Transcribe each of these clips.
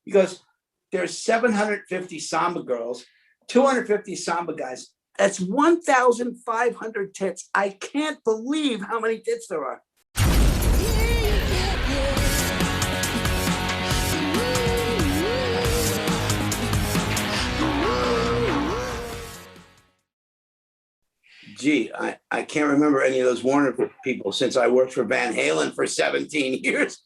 He goes, there's 750 samba girls, 250 samba guys. That's 1,500 tits. I can't believe how many tits there are. Gee, I can't remember any of those Warner people since I worked for Van Halen for 17 years.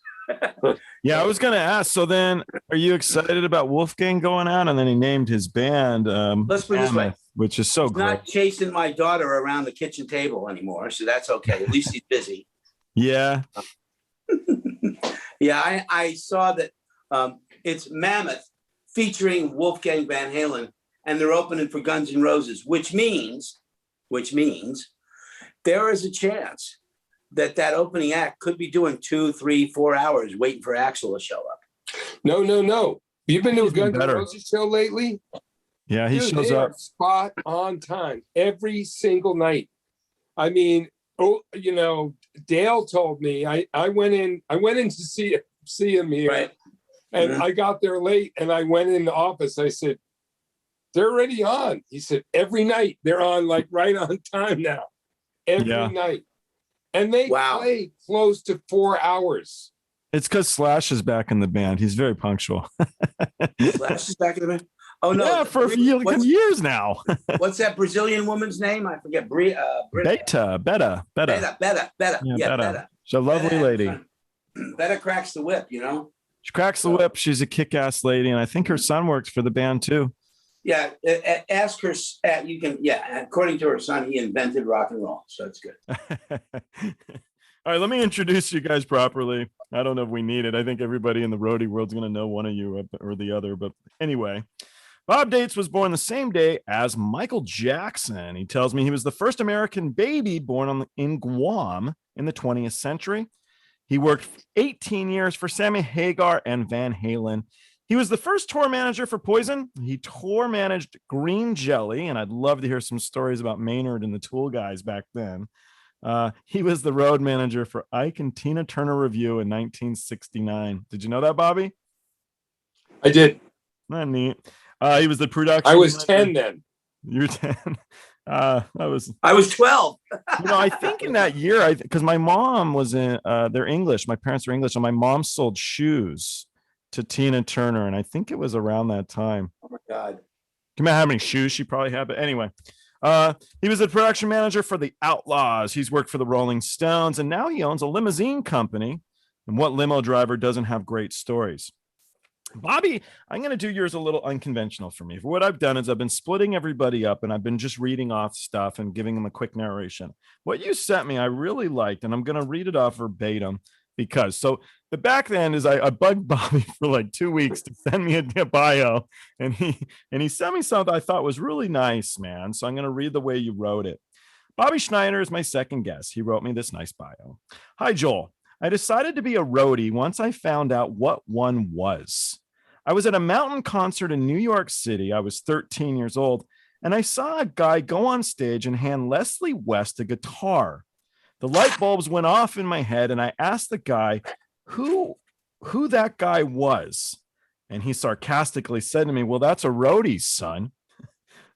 Yeah, I was going to ask. So then, are you excited about Wolfgang going out? And then he named his band Let's put it this way, which is so great. Not chasing my daughter around the kitchen table anymore, so that's okay. At least he's busy. Yeah. Yeah, I saw that it's Mammoth featuring Wolfgang Van Halen, and they're opening for Guns N' Roses, which means there is a chance that opening act could be doing 2, 3, 4 hours waiting for Axl to show up. No. You've been to a Guns N' Roses show lately? Yeah, he shows up spot on time every single night. I mean, Dale told me I went in to see him here, right. And I got there late, and I went in the office. I said, they're already on. He said, every night they're on, like right on time now. Every night. And they play close to 4 hours. It's because Slash is back in the band. He's very punctual. Slash is back in the band? Oh, no. Yeah, for years now. What's that Brazilian woman's name? I forget. Beta. Yeah, Beta. She's a lovely lady. Beta cracks the whip, you know? She cracks the whip. She's a kick-ass lady, and I think her son works for the band, too. Yeah, ask her. You can. Yeah, according to her son, he invented rock and roll, so it's good. All right, let me introduce you guys properly. I don't know if we need it. I think everybody in the roadie world's going to know one of you or the other. But anyway, Bob Daitz was born the same day as Michael Jackson. He tells me he was the first American baby born in Guam in the 20th century. He worked 18 years for Sammy Hagar and Van Halen. He was the first tour manager for Poison. He tour managed Green Jelly, and I'd love to hear some stories about Maynard and the Tull guys back then. He was the road manager for Ike and Tina Turner Review in 1969. Did you know that, Bobby? I did. Not neat. He was the production. I was manager. 10 then. You were 10. I was 12. I think in that year, because my mom was in, they're English. My parents were English, and my mom sold shoes to Tina Turner, and I think it was around that time. Oh my God! Can you imagine how many shoes she probably had? But anyway, he was the production manager for the Outlaws. He's worked for the Rolling Stones, and now he owns a limousine company. And what limo driver doesn't have great stories? Bobby, I'm going to do yours a little unconventional for me. For what I've done is I've been splitting everybody up, and I've been just reading off stuff and giving them a quick narration. What you sent me, I really liked, and I'm going to read it off verbatim. Because so the back end is I bugged Bobby for like 2 weeks to send me a bio, and he sent me something I thought was really nice, man. So I'm going to read the way you wrote it. Bobby Schneider is my second guest. He wrote me this nice bio. Hi, Joel. I decided to be a roadie once I found out what one was. I was at a mountain concert in New York City. I was 13 years old, and I saw a guy go on stage and hand Leslie West a guitar. The light bulbs went off in my head, and I asked the guy who that guy was. And he sarcastically said to me, well, that's a roadie, son.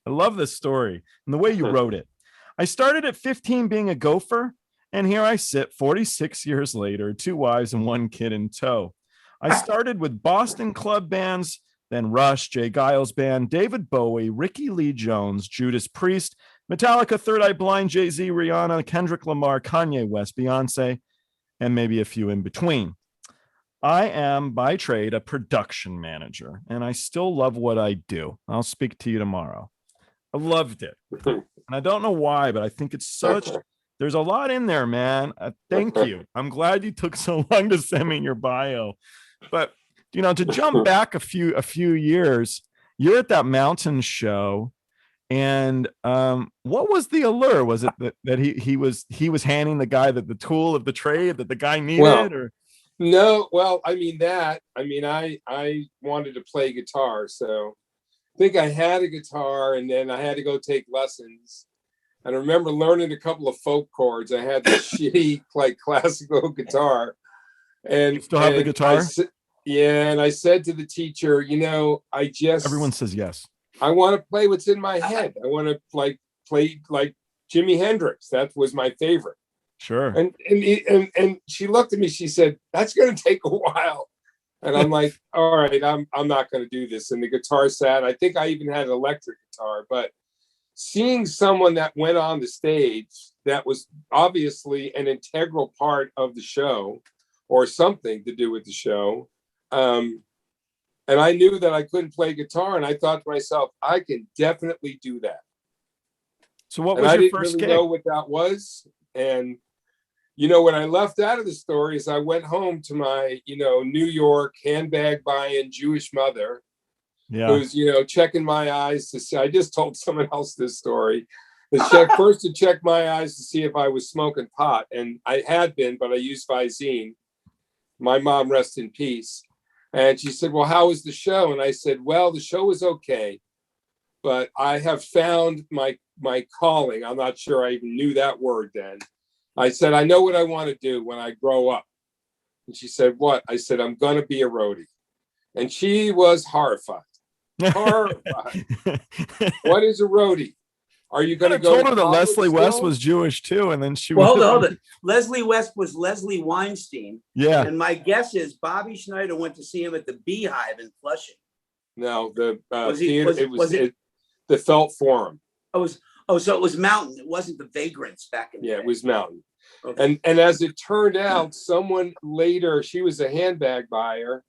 I love this story and the way you wrote it. I started at 15 being a gopher, and here I sit 46 years later, 2 wives and 1 kid in tow. I started with Boston club bands, then Rush, Giles Band, David Bowie, Rickie Lee Jones, Judas Priest, Metallica, Third Eye Blind, Jay-Z, Rihanna, Kendrick Lamar, Kanye West, Beyoncé, and maybe a few in between. I am by trade a production manager, and I still love what I do. I'll speak to you tomorrow. I loved it. And I don't know why, but I think it's there's a lot in there, man. Thank you. I'm glad you took so long to send me your bio. But, to jump back a few years, you're at that mountain show. And what was the allure? Was it that he was handing the guy the tool of the trade that the guy needed? Or no, well, I wanted to play guitar, so I think I had a guitar, and then I had to go take lessons. And I remember learning a couple of folk chords. I had this shitty classical guitar, and you still have the guitar. Yeah, and I said to the teacher, Everyone says yes. I want to play what's in my head. I want to play like Jimi Hendrix. That was my favorite. Sure. And she looked at me. She said, "That's going to take a while." And I'm like, "All right, I'm not going to do this." And the guitar sat. I think I even had an electric guitar. But seeing someone that went on the stage that was obviously an integral part of the show, or something to do with the show, and I knew that I couldn't play guitar, and I thought to myself, I can definitely do that. So what And was I your didn't first really gig? know what that was. And what I left out of the story is I went home to my, New York handbag buying Jewish mother, Yeah. who's, checking my eyes to see. I just told someone else this story. First to check my eyes to see if I was smoking pot. And I had been, but I used Visine. My mom, rest in peace. And she said, "Well, how was the show?" And I said, "Well, the show was okay, but I have found my calling." I'm not sure I even knew that word then. I said, "I know what I want to do when I grow up." And she said, "What?" I said, "I'm going to be a roadie." And she was horrified. Horrified. What is a roadie? Are you going to go told to her that college Leslie West still? was Jewish too, and then she Well, was. hold on. Leslie West was Leslie Weinstein. Yeah. And my guess is Bobby Schneider went to see him at the Beehive in Flushing. No, the theater. Was it the Felt Forum. so it was Mountain. It wasn't the Vagrants back in the day. It was Mountain. Okay. And as it turned out, someone later, she was a handbag buyer.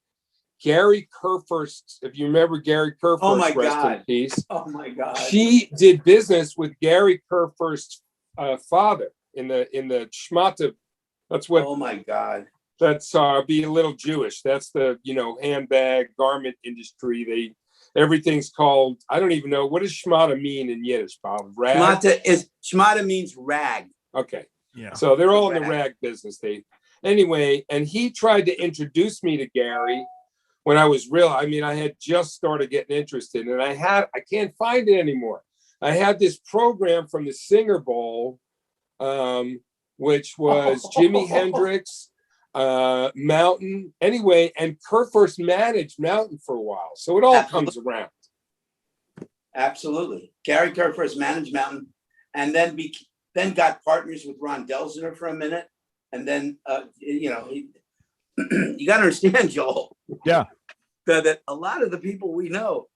Gary Kerfurst, if you remember Gary Kerfurst, Oh my rest God. in peace. Oh my God. She did business with Gary Kerfurst's father in the Schmata. That's what. Oh my God. That's be a little Jewish. That's the handbag garment industry. Everything's called. I don't even know, what does Schmata mean in Yiddish, Bob? Rag? Schmata means rag. Okay. Yeah. So they're all in the rag business. Anyway, and he tried to introduce me to Gary when I was I had just started getting interested, and I can't find it anymore. I had this program from the Singer Bowl, which was Jimi Hendrix, Mountain. Anyway, and Kerfurst managed Mountain for a while. So it all comes around. Absolutely. Gary Kerfurst managed Mountain, and then got partners with Ron Delzner for a minute. And then, you got to understand, Joel. Yeah. That a lot of the people we know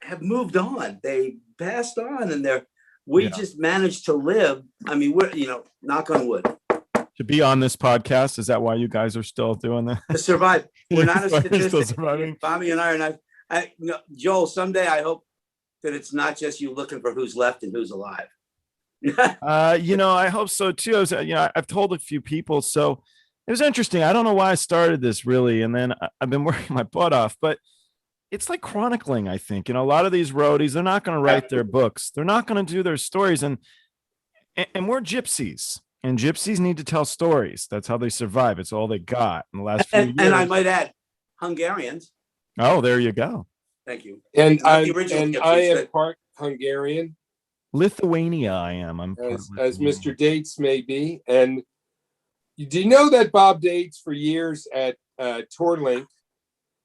have moved on. They passed on, and we just managed to live. I mean, we're, knock on wood. To be on this podcast, is that why you guys are still doing that? To survive. We're not a statistic. Still surviving. Bobby and I are not. Joel, someday I hope that it's not just you looking for who's left and who's alive. I hope so too. I've told a few people, so it was interesting. I don't know why I started this really, and then I've been working my butt off, but it's like chronicling. I think, a lot of these roadies, they're not going to write their books. They're not going to do their stories, and we're gypsies, and gypsies need to tell stories. That's how they survive. It's all they got in the last few years. And I might add, Hungarians. Oh, there you go. Thank you. And I am part Hungarian. Lithuania, I am. I'm as Mr. Daitz may be. And do you know that Bob Daitz for years at Tourlink,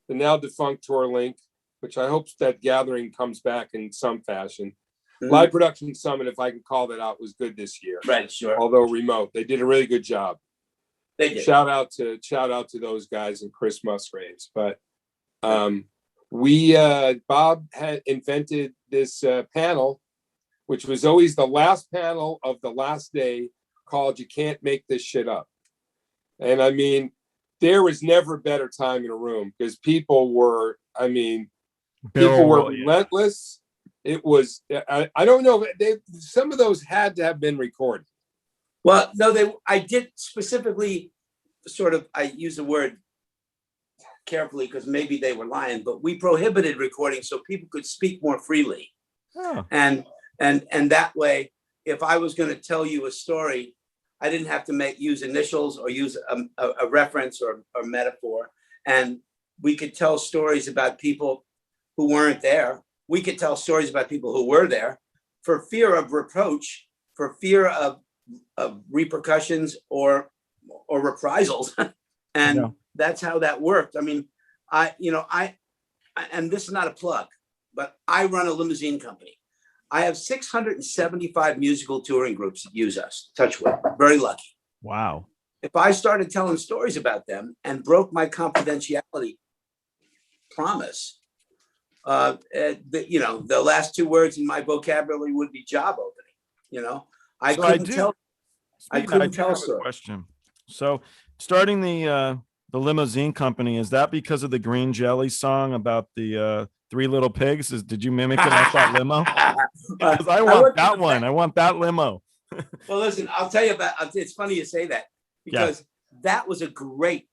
the now defunct Tourlink, which I hope that gathering comes back in some fashion. Mm-hmm. Live Production Summit, if I can call that out, was good this year. Right, sure. Although remote, they did a really good job. They did. Shout out to those guys and Chris Musgraves. But Bob had invented this panel, which was always the last panel of the last day, called "You Can't Make This Shit Up." And I mean, there was never a better time in a room because people were relentless. It was, I don't know, some of those had to have been recorded. Well, no, I did specifically I use the word carefully because maybe they were lying, but we prohibited recording so people could speak more freely. Oh. And that way, if I was going to tell you a story, I didn't have to use initials or use a reference or metaphor. And we could tell stories about people who weren't there. We could tell stories about people who were there for fear of reproach, for fear of repercussions or reprisals. And that's how that worked. I mean, And this is not a plug, but I run a limousine company. I have 675 musical touring groups that use us. Touch wood. Very lucky. Wow. If I started telling stories about them and broke my confidentiality promise, the last two words in my vocabulary would be job opening. I couldn't tell a story. Question. So starting the limousine company, is that because of the green jelly song about the three little pigs? Did you mimic it off that limo? Because I want that one. I want that limo. Well, listen, I'll tell you about. It's funny you say that because that was a great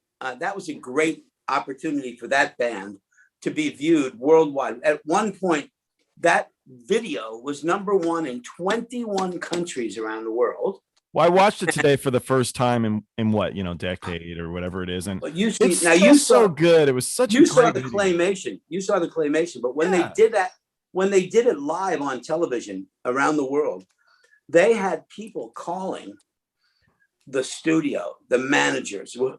opportunity for that band to be viewed worldwide. At one point, that video was #1 in 21 countries around the world. Well, I watched it today for the first time in what, decade or whatever it is. And you it's so good. It was such a great saw the claymation. You saw the claymation, but when they did that, when they did it live on television around the world, they had people calling the studio, the managers, you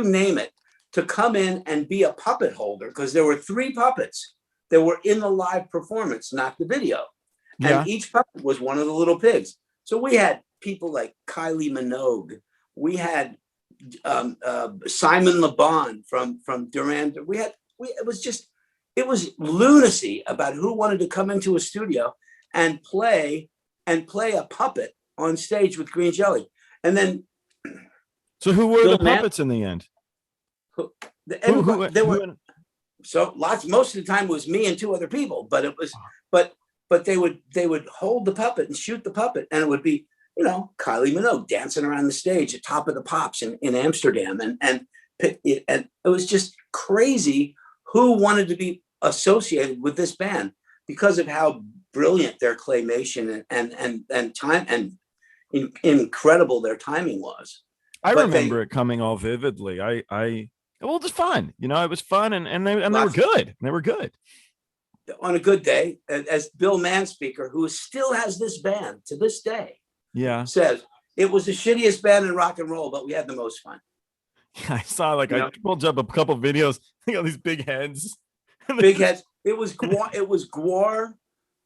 name it, to come in and be a puppet holder, because there were 3 puppets that were in the live performance, not the video. And each puppet was one of the little pigs. So we had people like Kylie Minogue. We had Simon Le Bon from Duran. It was lunacy about who wanted to come into a studio and play a puppet on stage with green jelly. And then, so who were the puppets in the end? So most of the time it was me and 2 other people, but it was, but they would hold the puppet and shoot the puppet, and it would be, Kylie Minogue dancing around the stage at Top of the Pops in Amsterdam, and it was just crazy who wanted to be associated with this band because of how brilliant their claymation and time and incredible their timing was. I remember it coming all vividly. Well, it was fun. It was fun, and they were good. They were good. On a good day, as Bill Manspeaker, who still has this band to this day, says, it was the shittiest band in rock and roll, but we had the most fun. Yeah, I saw I pulled up a couple of videos. They got these big heads. Big heads. It was Gwar. It was Gwar.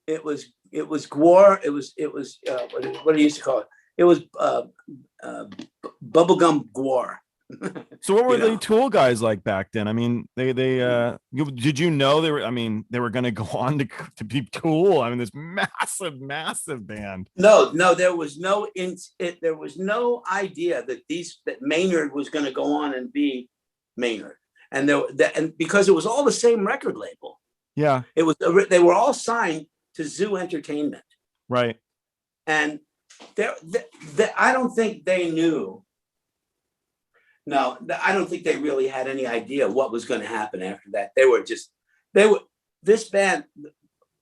It was Gwar. It was what do you used to call it? It was bubblegum Gwar. So what were the Tull guys like back then? I mean, did you know they were going to go on to be Tull? I mean, this massive band. No, there was no idea that Maynard was going to go on and be Maynard, and because it was all the same record label. Yeah, they were all signed to Zoo Entertainment, right? And I don't think they knew. No, I don't think they really had any idea what was going to happen after that. This band,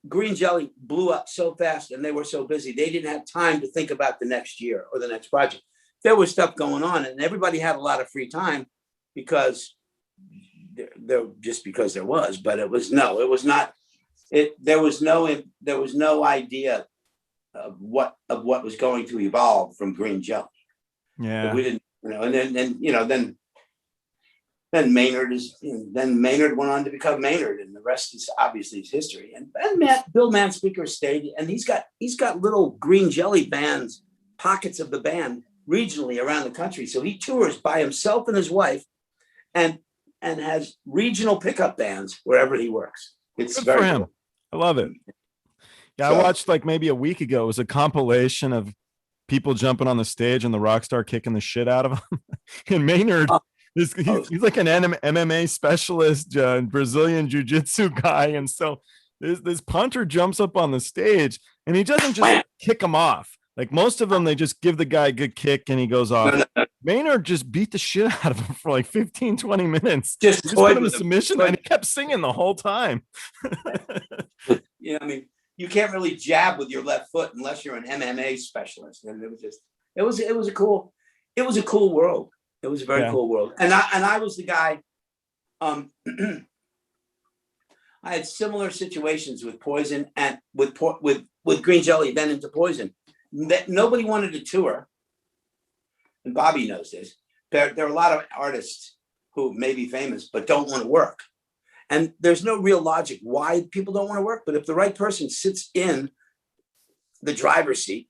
Green Jelly, blew up so fast, and they were so busy. They didn't have time to think about the next year or the next project. There was stuff going on, and everybody had a lot of free time because there was, but there was no idea of what was going to evolve from Green Jelly. Yeah. We didn't. Then Maynard went on to become Maynard, and the rest is obviously history. And Bill Manspeaker stayed, and he's got little Green Jelly bands, pockets of the band regionally around the country. So he tours by himself and his wife, and has regional pickup bands wherever he works. It's good very for him. cool. I love it. Yeah, I watched maybe a week ago. It was a compilation of people jumping on the stage and the rock star kicking the shit out of him. And Maynard, he's like an MMA specialist, Brazilian jiu-jitsu guy. And so this punter jumps up on the stage, and he doesn't just kick him off. Like most of them, they just give the guy a good kick and he goes off. Maynard just beat the shit out of him for like 15, 20 minutes. Just put him in submission, and he kept singing the whole time. You can't really jab with your left foot unless you're an MMA specialist. And it was a cool world. It was a very cool world. And I was the guy. I had similar situations with Poison and with Green Jelly, then into Poison. That nobody wanted to tour. And Bobby knows this. There are a lot of artists who may be famous but don't want to work. And there's no real logic why people don't want to work. But if the right person sits in the driver's seat,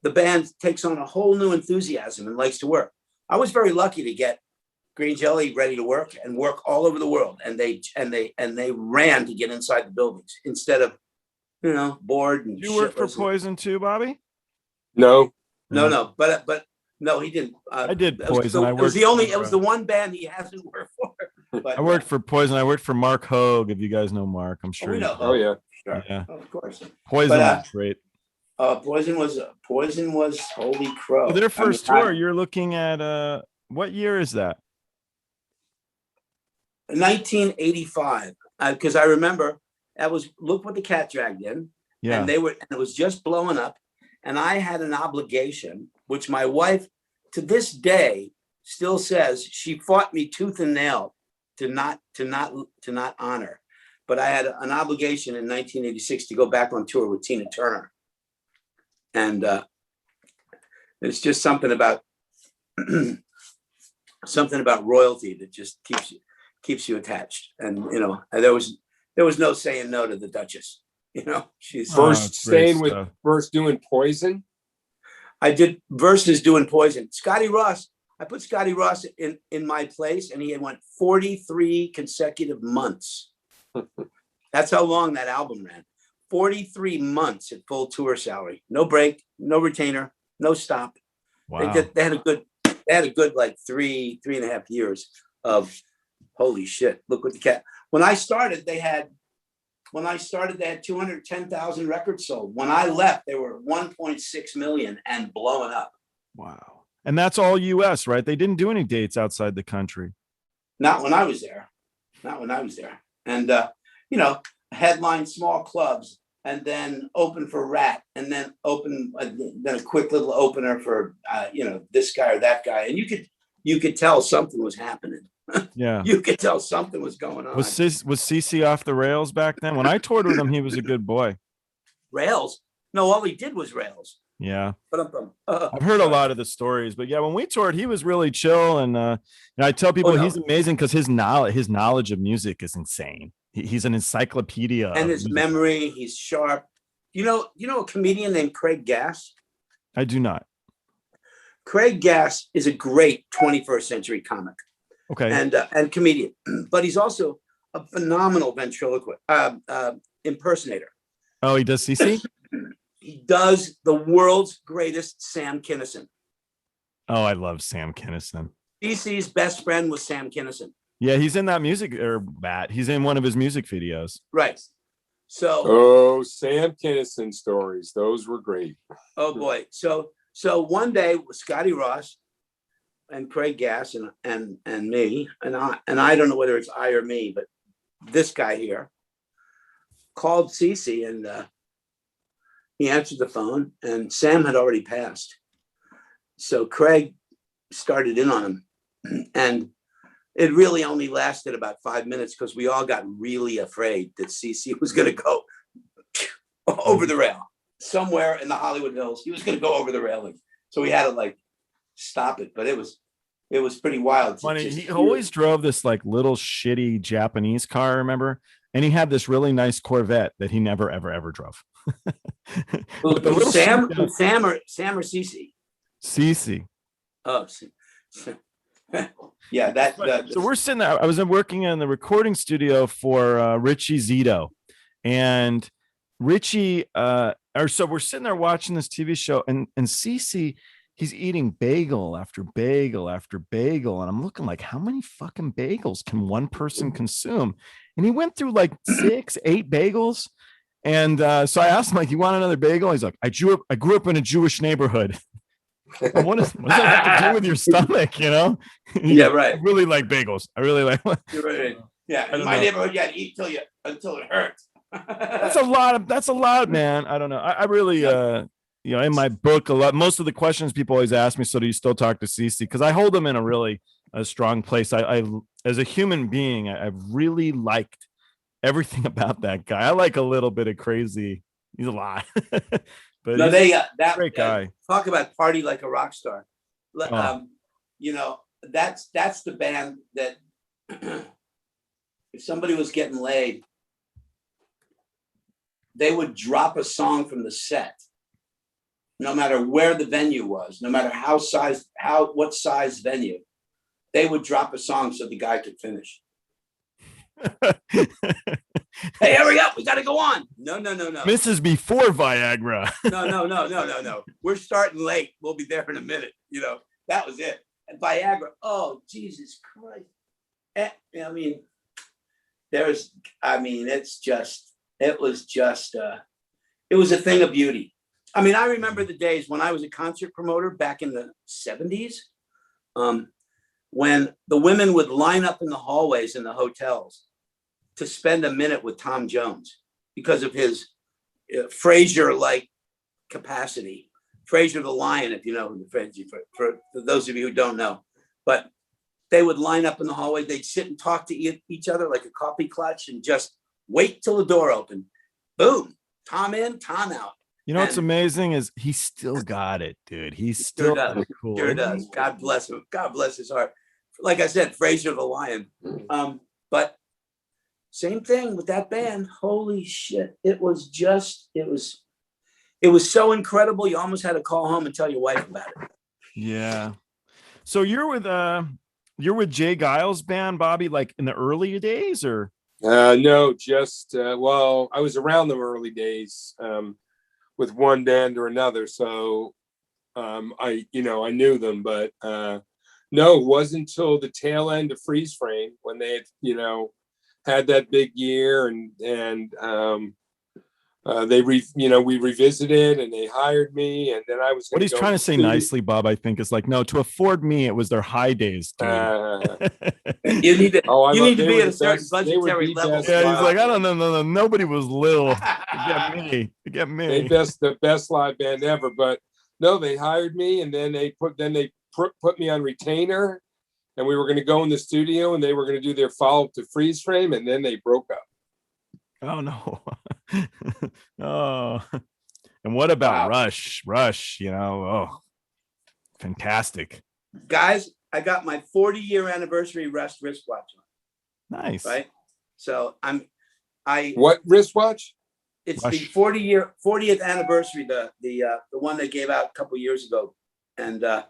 the band takes on a whole new enthusiasm and likes to work. I was very lucky to get Green Jelly ready to work and work all over the world. And they ran to get inside the buildings instead of, bored and You worked for Poison too, Bobby? No. No, but no, he didn't. I did Poison. It was the one band he hasn't worked for. But, I worked for Poison. I worked for Mark Hogue. If you guys know Mark, I'm sure. We know. Oh yeah. Sure. Yeah. Oh, of course. Poison was great. Poison was holy crow. Their first tour. You're looking at what year is that? 1985. Because I remember that was Look What the Cat Dragged In. Yeah. And it was just blowing up. And I had an obligation, which my wife to this day still says she fought me tooth and nail to not honor. But I had an obligation in 1986 to go back on tour with Tina Turner. And there's just something about royalty that just keeps you attached. And there was no saying no to the Duchess. She's first doing Poison. I did versus doing Poison. Scotty Ross. I put Scotty Ross in my place, and he had went 43 consecutive months. That's how long that album ran. 43 months at full tour salary, no break, no retainer, no stop. Wow. They had a good like 3.5 years of holy shit. Look what the cat. When I started, they had 210,000 records sold. When I left, they were 1.6 million and blowing up. Wow. And that's all US, right? They didn't do any dates outside the country. Not when I was there. And headline small clubs, and then open for Rat, and then then a quick little opener for this guy or that guy, and you could tell something was happening. Yeah, you could tell something was going on. Was CC off the rails back then? When I toured with him, he was a good boy. Rails? No, all he did was rails. Yeah, I've heard a lot of the stories, but yeah, when we toured, he was really chill, and I tell people he's amazing because his knowledge of music is insane. He's an encyclopedia, and his memory, he's sharp. You know a comedian named Craig Gass? I do not. Craig Gass is a great 21st century comic. Okay. And comedian, but he's also a phenomenal ventriloquist impersonator. Oh, he does CC? He does the world's greatest Sam Kinison. Oh, I love Sam Kinison. CC's best friend was Sam Kinison. Yeah, he's in that he's in one of his music videos. Right. So Sam Kinison stories, those were great. Oh boy. So one day Scotty Ross and Craig Gass and me and I don't know whether it's I or me, but this guy here called CC, and he answered the phone, and Sam had already passed. So Craig started in on him, and it really only lasted about 5 minutes because we all got really afraid that CC was going to go over the rail somewhere in the Hollywood Hills. He was going to go over the railing. So we had to stop it, but it was pretty wild. Funny, he always drove this little shitty Japanese car, remember? And he had this really nice Corvette that he never ever drove. Sam or CC? CC. Oh, yeah. So we're sitting there. I was working in the recording studio for Richie Zito, and Richie. So we're sitting there watching this TV show, and CC. He's eating bagel after bagel after bagel. And I'm looking how many fucking bagels can one person consume? And he went through 6, 8 bagels. And so I asked him, you want another bagel? He's like, I grew up in a Jewish neighborhood. What does that have to do with your stomach, Yeah, right. I really like bagels. I really like. You're right. Yeah, in my neighborhood, you had to eat until it hurts. That's a lot, man. I don't know. I really, in my book, most of the questions people always ask me, so do you still talk to CC? Because I hold them in a strong place. I as a human being, I've really liked everything about that guy. I like a little bit of crazy. He's a lot. But no, that great guy. Talk about party like a rock star. That's the band that if somebody was getting laid, they would drop a song from the set, no matter where the venue was, no matter what size venue, they would drop a song so the guy could finish. Hey, hurry up, we got to go on. No. This is before Viagra. No. We're starting late. We'll be there in a minute. That was it. And Viagra, oh, Jesus Christ. I mean, it was a thing of beauty. I mean, I remember the days when I was a concert promoter back in the 70s, when the women would line up in the hallways in the hotels to spend a minute with Tom Jones because of his Frasier-like capacity. Frasier the Lion, if you know who for those of you who don't know. But they would line up in the hallway. They'd sit and talk to each other like a coffee clutch and just wait till the door opened. Boom, Tom in, Tom out. What's amazing is he still got it, dude. He's still cool. Sure does. God bless him. God bless his heart. Like I said, Frasier the Lion. But same thing with that band. Holy shit. It was so incredible. You almost had to call home and tell your wife about it. Yeah. So you're with Jay Giles Band, Bobby, like in the early days, or? No, just I was around the early days with one band or another. So I knew them, but no, it wasn't until the tail end of Freeze Frame when they had that big year and we revisited and they hired me, and then I was. What he's trying to say nicely, Bob, I think, is like, no, to afford me, it was their high days. Dude. You need to be at a certain budgetary level. Yeah, he's like, I don't know, nobody was little. Get me. The best live band ever, but no, they hired me, and then they put me on retainer, and we were going to go in the studio, and they were going to do their follow up to Freeze Frame, and then they broke up. Oh no. Oh, and what about Rush? Fantastic. Guys, I got my 40-year anniversary Rush wristwatch on. Nice. Right? So what wristwatch? It's Rush. the 40th anniversary, the one they gave out a couple years ago. And I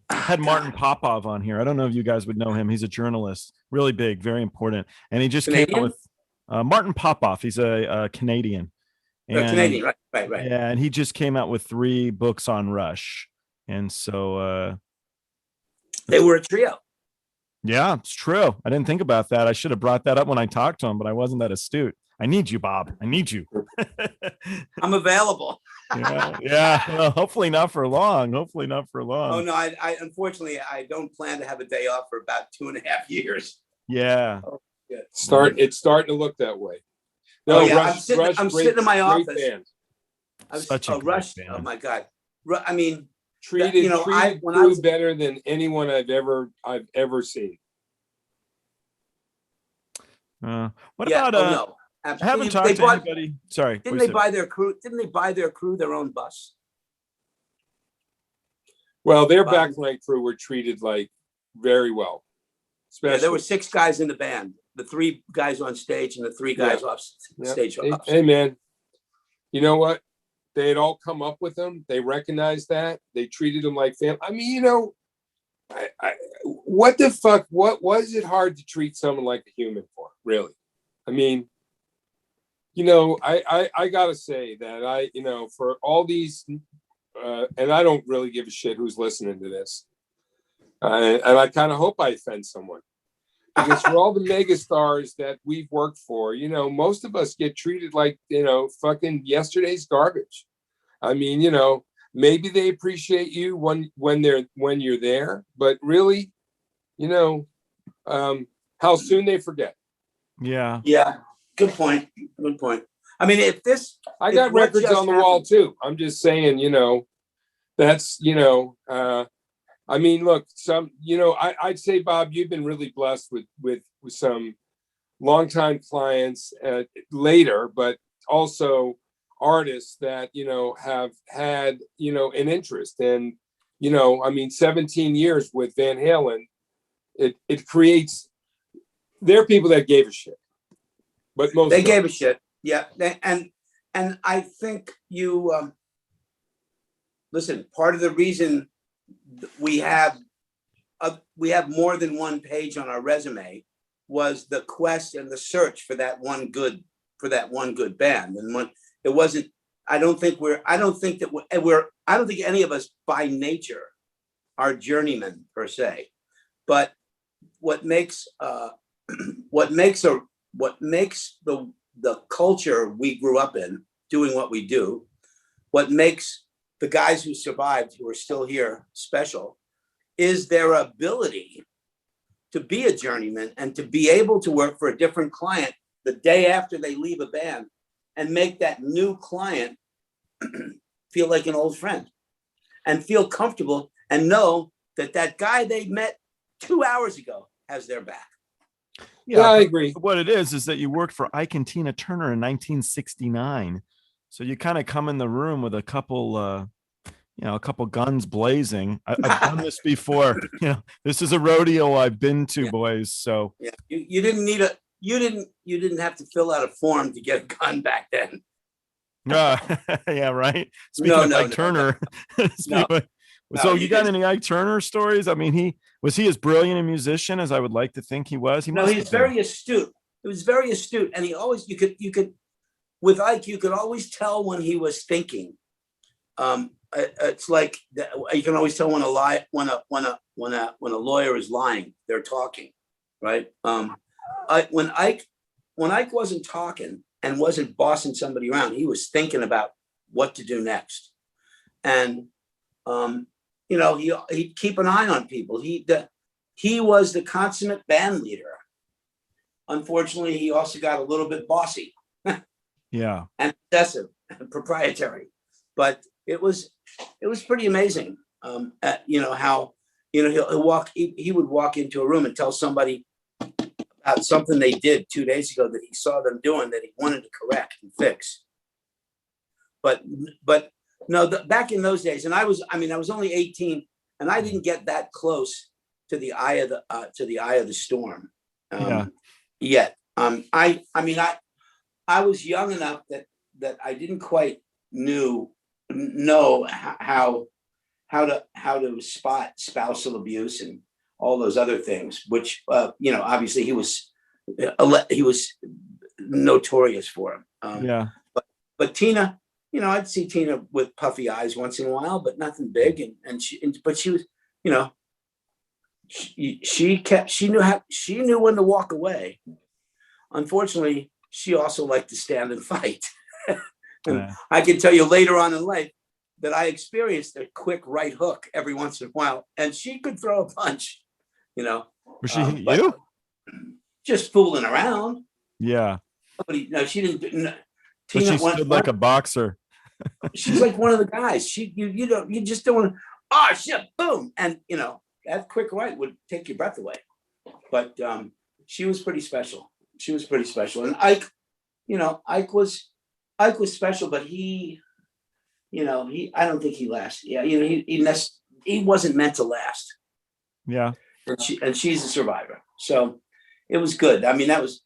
had Martin Popov on here. I don't know if you guys would know him. He's a journalist, really big, very important. And he just came out with Martin Popov. He's a Canadian. And, Canadian, right. Yeah, and he just came out with 3 books on Rush. And so they were a trio. Yeah, it's true. I didn't think about that. I should have brought that up when I talked to him, but I wasn't that astute. I need you, Bob. I need you. I'm available. Yeah. Well, hopefully not for long. Oh no, I unfortunately I don't plan to have a day off for about 2.5 years. Yeah. Oh, it's starting to look that way. No, I'm sitting in my office. Rush. Oh my God. I mean, treated crew better than anyone I've ever seen. What about no. I haven't talked to anybody. Sorry. Didn't they buy their crew their own bus? Well, their backline crew were treated like very well. Yeah, there were 6 guys in the band, the 3 guys on stage and the 3 guys off stage. Hey man, you know what? They had all come up with them. They recognized that. They treated them like family. I mean, what the fuck? What was it hard to treat someone like a human for? Really? I mean, I gotta say that for all these, and I don't really give a shit who's listening to this, and I kind of hope I offend someone, because for all the mega stars that we've worked for, most of us get treated like fucking yesterday's garbage. I mean, maybe they appreciate you when you're there, but really, how soon they forget. Yeah. Good point. I mean, I got records on the wall too. I'm just saying, that's, I mean, look, I'd say, Bob, you've been really blessed with some longtime clients later, but also artists that, have had, an interest. And, I mean, 17 years with Van Halen, It creates. There are people that gave a shit, but most They don't. gave a shit. Yeah, and I think you listen. Part of the reason we have more than one page on our resume was the quest and the search for that one good band. And when it wasn't, I don't think any of us by nature are journeymen per se. But what makes the culture we grew up in doing what we do, what makes the guys who survived, who are still here, special, is their ability to be a journeyman and to be able to work for a different client the day after they leave a band and make that new client feel like an old friend and feel comfortable and know that that guy they met 2 hours ago has their back. Yeah, I agree. What it is that you worked for Ike and Tina Turner in 1969. So you kind of come in the room with a couple, a couple guns blazing. I've done this before. This is a rodeo I've been to, boys. So yeah, you didn't have to fill out a form to get a gun back then. Yeah, right. Speaking of Ike Turner, so you got any Ike Turner stories? I mean, was he as brilliant a musician as I would like to think he was? He's very astute. It was very astute, and he always you could with Ike you could always tell when he was thinking. It's like you can always tell when a lawyer is lying. They're talking, right? When Ike wasn't talking and wasn't bossing somebody around, he was thinking about what to do next, and he'd keep an eye on people. He was the consummate band leader. Unfortunately, he also got a little bit bossy, yeah, and obsessive and proprietary, but it was pretty amazing. How he would walk into a room and tell somebody about something they did 2 days ago that he saw them doing that he wanted to correct and fix. But no, back in those days, and I was only 18, and I didn't get that close to the eye of the storm yet. I was young enough that I didn't quite know how to spot spousal abuse and all those other things, which obviously he was notorious for him. But Tina, I'd see Tina with puffy eyes once in a while, but nothing big, but she was, she knew when to walk away. Unfortunately, she also liked to stand and fight. And I can tell you later on in life that I experienced a quick right hook every once in a while, and she could throw a punch, Was she you? Just fooling around. Yeah. She didn't. But she stood like a boxer. She's like one of the guys. You just don't. Oh shit! Boom! And that quick right would take your breath away. But she was pretty special. And Ike was special, but he I don't think he lasted. Yeah, he wasn't meant to last. Yeah. And she's a survivor. So it was good. I mean, I was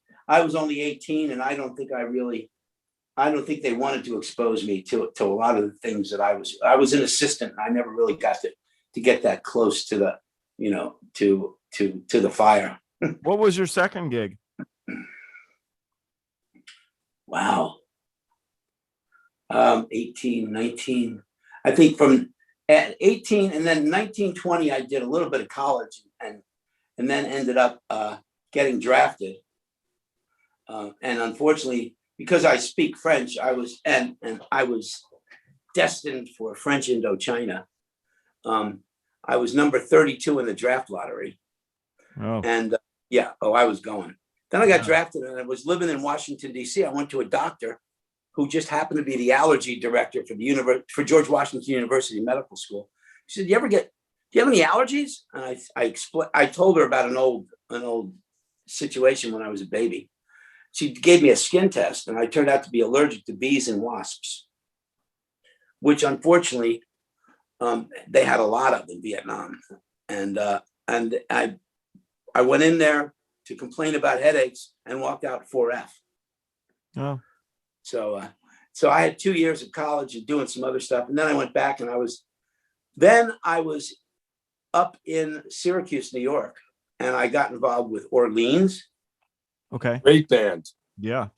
only 18, and I don't think they wanted to expose me to a lot of the things that I was an assistant. I never really got to get that close to the, to the fire. What was your second gig? Wow. 18, 19, I think from at 18 and then 19, 20, I did a little bit of college and then ended up getting drafted. And unfortunately, because I speak French, I was destined for French Indochina. I was number 32 in the draft lottery. Oh. And I was going. Then I got drafted, and I was living in Washington, D.C. I went to a doctor who just happened to be the allergy director for George Washington University Medical School. She said, do you have any allergies? And I told her about an old situation when I was a baby. She gave me a skin test, and I turned out to be allergic to bees and wasps, which unfortunately they had a lot of in Vietnam. And I went in there to complain about headaches and walked out 4F. Oh, So I had 2 years of college and doing some other stuff. And then I went back and I was up in Syracuse, New York, and I got involved with Orleans. okay. Great band. Yeah.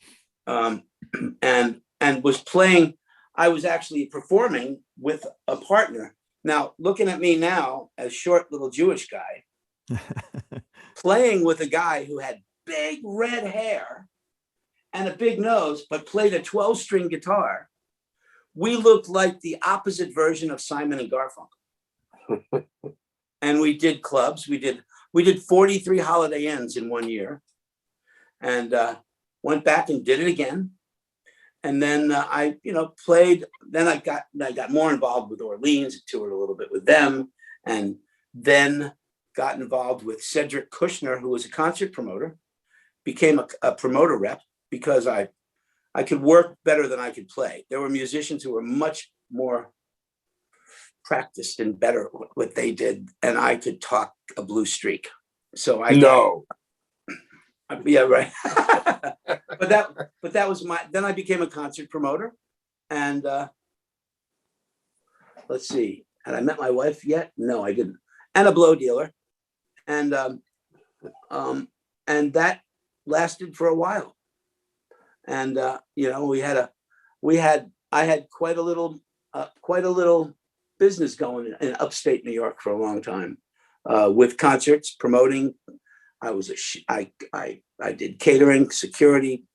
And was playing. I was actually performing with a partner. Now, looking at me now as short little Jewish guy, playing with a guy who had big red hair and a big nose, but played a 12-string guitar. We looked like the opposite version of Simon and Garfunkel. And we did clubs. We did 43 Holiday Inns in 1 year, and went back and did it again. And then I played. Then I got more involved with Orleans, toured a little bit with them, and then got involved with Cedric Kushner, who was a concert promoter, became a promoter rep because I could work better than I could play. There were musicians who were much more practiced and better at what they did, and I could talk a blue streak. So yeah, right. but that was then I became a concert promoter, and let's see, had I met my wife yet? No, I didn't. And a blow dealer, and that lasted for a while. And I had quite a little business going in upstate New York for a long time, with concerts, promoting. I did catering, security,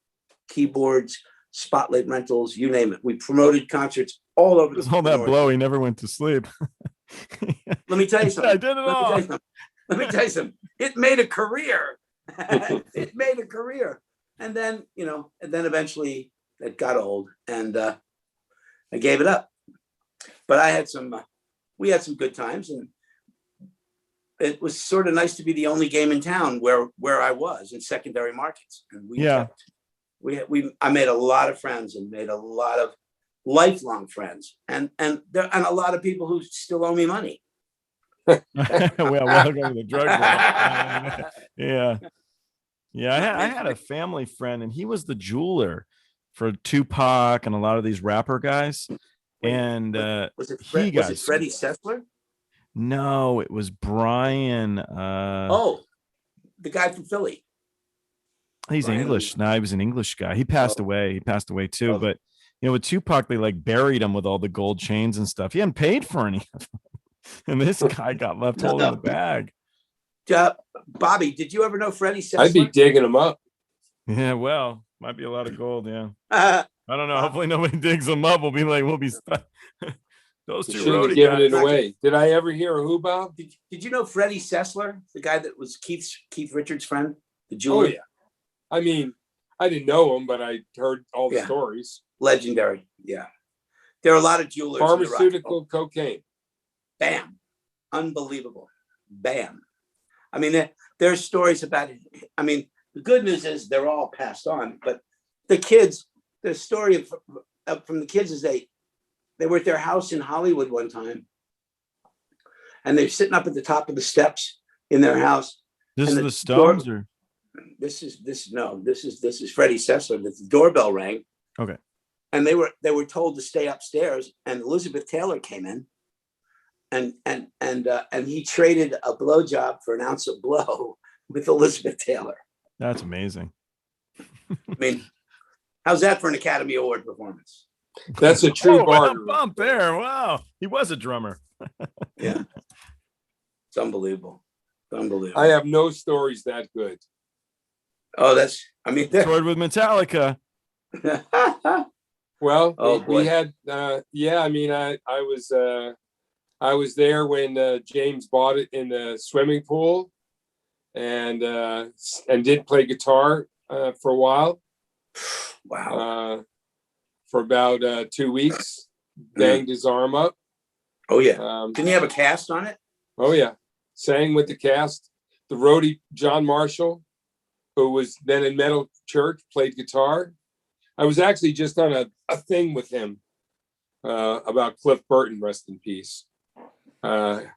keyboards, spotlight rentals, you name it. We promoted concerts all over. All that blow, he never went to sleep. Let me tell you something. I did it all. Let me tell you something. It made a career. It made a career. And then, eventually it got old, and I gave it up. But we had some good times, and it was sort of nice to be the only game in town where I was in secondary markets. And I made a lot of friends and made a lot of lifelong friends, and a lot of people who still owe me money. Well, welcome to the drug world. Yeah. I had a family friend, and he was the jeweler for Tupac and a lot of these rapper guys. And was it Freddie Sessler? No, it was Brian. The guy from Philly. He's Brian. English. No, he was an English guy. He passed away. He passed away too. But with Tupac, they buried him with all the gold chains and stuff. He hadn't paid for any of them. And this guy got left holding the bag. Bobby, did you ever know Freddie Sessler? I'd be digging him up. Yeah, well, might be a lot of gold. Yeah. I don't know. Hopefully nobody digs them up. We'll be stuck. Those two shouldn't have given it away. Did I ever hear of who, Bob? Did you know Freddie Sessler, the guy that was Keith Richards' friend, the jeweler? Oh yeah. I mean, I didn't know him, but I heard all the stories. Legendary. Yeah. There are a lot of jewelers. Pharmaceutical cocaine. Bam. Unbelievable. Bam. I mean, there's stories about it. I mean, the good news is they're all passed on, but the kids, the story from the kids is they were at their house in Hollywood one time, and they're sitting up at the top of the steps in their house. This is the Stones, or this is Freddie Sessler. The doorbell rang. Okay. And they were told to stay upstairs, and Elizabeth Taylor came in, and he traded a blowjob for an ounce of blow with Elizabeth Taylor. That's amazing. I mean, how's that for an Academy Award performance? That's a true barter. Bump there. Wow. He was a drummer. Yeah. It's unbelievable. I have no stories that good. Oh, toured with Metallica. Well, we had, I was there when James bought it in the swimming pool, and did play guitar for a while. Wow. For about 2 weeks, banged his arm up. Oh yeah. Didn't you have a cast on it? Oh yeah. Sang with the cast. The roadie, John Marshall, who was then in Metal Church, played guitar. I was actually just on a thing with him about Cliff Burton, rest in peace. I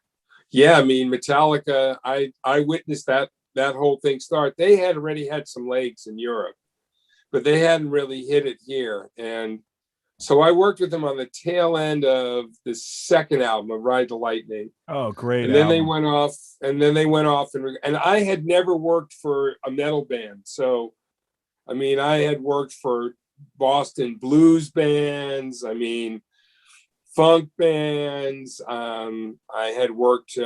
mean, Metallica, I witnessed that that whole thing start. They had already had some legs in Europe, but they hadn't really hit it here. And so I worked with them on the tail end of the second album of Ride the Lightning. Oh, great. And then album. they went off, and I had never worked for a metal band. So, I mean, I had worked for Boston blues bands. I mean, funk bands. I had worked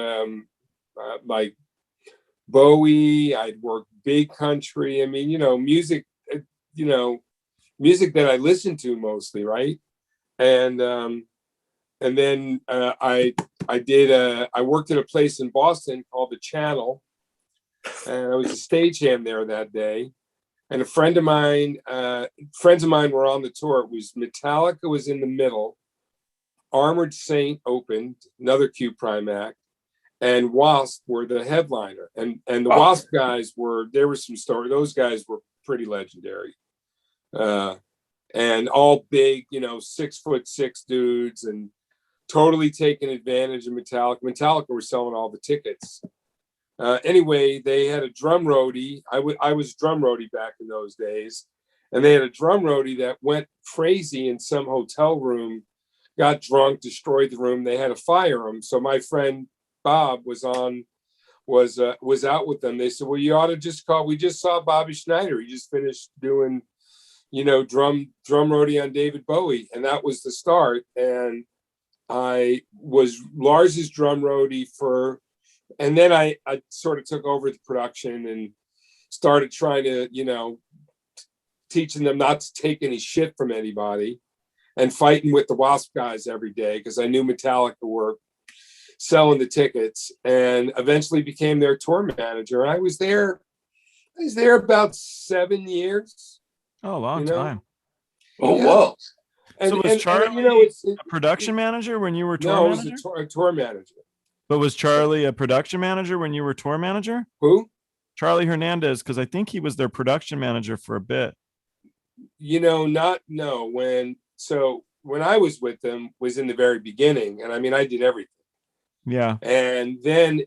like Bowie. I'd worked big country. I mean, music, music that I listened to mostly, right? And then I worked at a place in Boston called the Channel, and I was a stagehand there that day. And friends of mine were on the tour. It was Metallica was in the middle, Armored Saint opened, another Q Prime act, and W.A.S.P were the headliner. And the W.A.S.P guys there was some story. Those guys were pretty legendary. And all big, 6'6" dudes, and totally taking advantage of Metallica. Metallica were selling all the tickets. Anyway, they had a drum roadie. I was drum roadie back in those days. And they had a drum roadie that went crazy in some hotel room, got drunk, destroyed the room. They had to fire him. So my friend Bob was out with them. They said, well, you ought to just call. We just saw Bobby Schneider. He just finished doing, drum roadie on David Bowie. And that was the start. And I was Lars's drum roadie and then I sort of took over the production and started trying to, teaching them not to take any shit from anybody and fighting with the W.A.S.P guys every day because I knew Metallica were selling the tickets, and eventually became their tour manager. I was there about 7 years. Oh, long time. Oh, Yeah. whoa. So was Charlie a production manager when you were tour manager? No, I was a tour manager. But was Charlie a production manager when you were tour manager? Who? Charlie Hernandez, because I think he was their production manager for a bit. When I was with them was in the very beginning, and I mean I did everything. Yeah. And then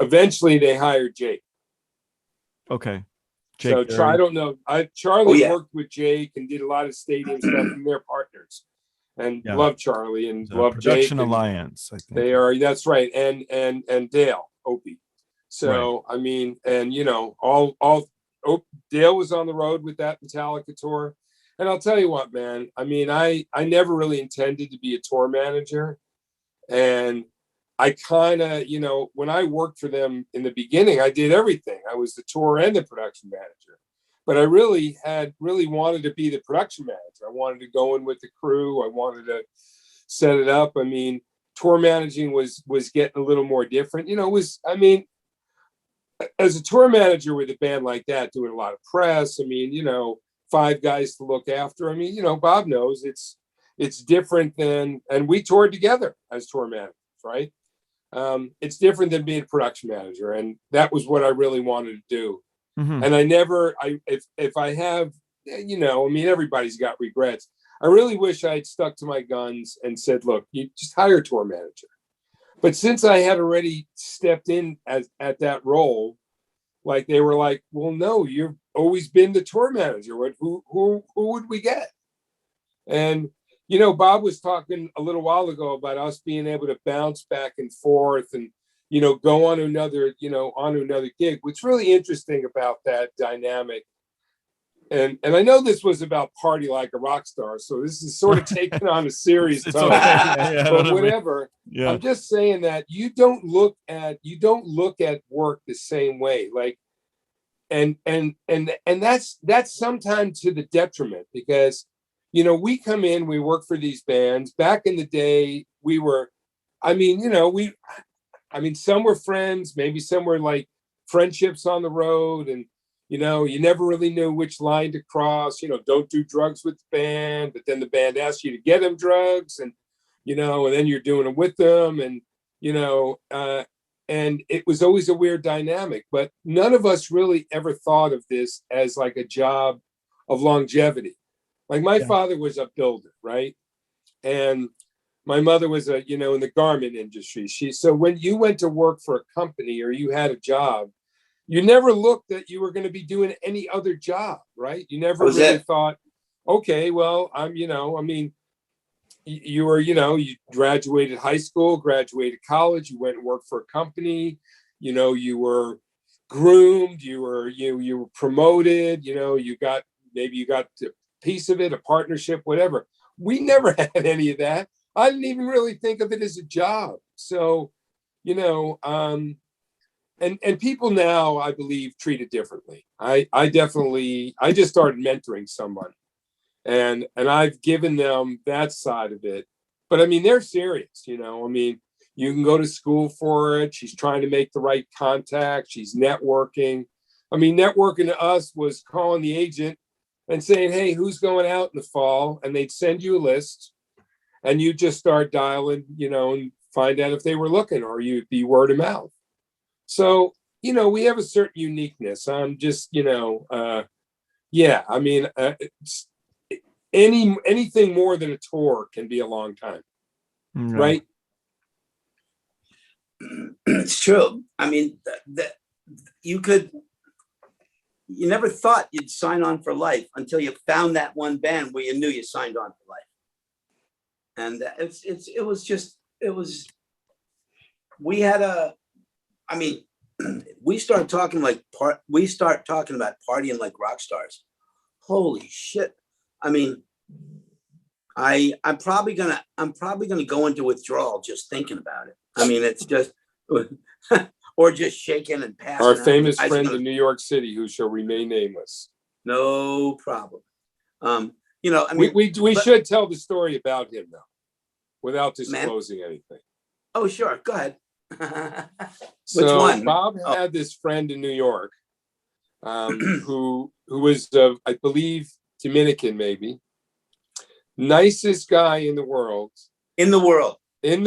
eventually they hired Jake. Okay. Jake, so I don't know. Charlie worked with Jake and did a lot of stadium stuff, and they're partners. And love Charlie and love Production Jake. Alliance, I think. They are. That's right. And Dale Opie. So right. I mean, and Dale was on the road with that Metallica tour. And I'll tell you what, man. I mean, I never really intended to be a tour manager, and I kind of, when I worked for them in the beginning, I did everything. I was the tour and the production manager. But I really wanted to be the production manager. I wanted to go in with the crew. I wanted to set it up. I mean, tour managing was getting a little more different. As a tour manager with a band like that, doing a lot of press, I mean, 5 guys to look after. I mean, Bob knows it's different than, and we toured together as tour managers, right? It's different than being a production manager. And that was what I really wanted to do. Mm-hmm. And if I have, everybody's got regrets. I really wish I had stuck to my guns and said, look, you just hire a tour manager. But since I had already stepped in at that role, like they were like, well, no, you've always been the tour manager. Who would we get? And, Bob was talking a little while ago about us being able to bounce back and forth and, go on another gig. What's really interesting about that dynamic, and I know this was about Party Like a Rock Star, so this is sort of taking on a serious tone. Okay. But whatever. Yeah. I'm just saying that you don't look at work the same way. Like, and that's sometimes to the detriment, because we come in, we work for these bands. Back in the day, we were, some were friends, maybe some were like friendships on the road, and you never really knew which line to cross. Don't do drugs with the band, but then the band asks you to get them drugs, and and then you're doing it with them, and and it was always a weird dynamic. But none of us really ever thought of this as like a job of longevity. Like my father was a builder, right? And my mother was in the garment industry. So when you went to work for a company or you had a job, you never looked that you were going to be doing any other job, right? You never was really it. thought, okay, well, you graduated high school, graduated college, you went and worked for a company, you were groomed, you were promoted, you got a piece of it, a partnership, whatever. We never had any of that. I didn't even really think of it as a job. So, and people now, I believe, treat it differently. I just started mentoring someone, and I've given them that side of it. But I mean, they're serious, you can go to school for it. She's trying to make the right contact. She's networking. I mean, networking to us was calling the agent and saying, hey, who's going out in the fall? And they'd send you a list, and you just start dialing, and find out if they were looking, or you'd be word of mouth. So, we have a certain uniqueness. I'm just, anything more than a tour can be a long time, right? It's true. I mean, you never thought you'd sign on for life until you found that one band where you knew you signed on for life. And we start talking about partying like rock stars. Holy shit. I mean, I'm probably gonna go into withdrawal just thinking about it. I mean, it's just or just shaking and passing. Our famous friend in New York City, who shall remain nameless. No problem. We should tell the story about him though, without disclosing anything. Oh, sure. Go ahead. Which Which one? Bob had this friend in New York, who was, I believe, Dominican, maybe. Nicest guy in the world. In the world. And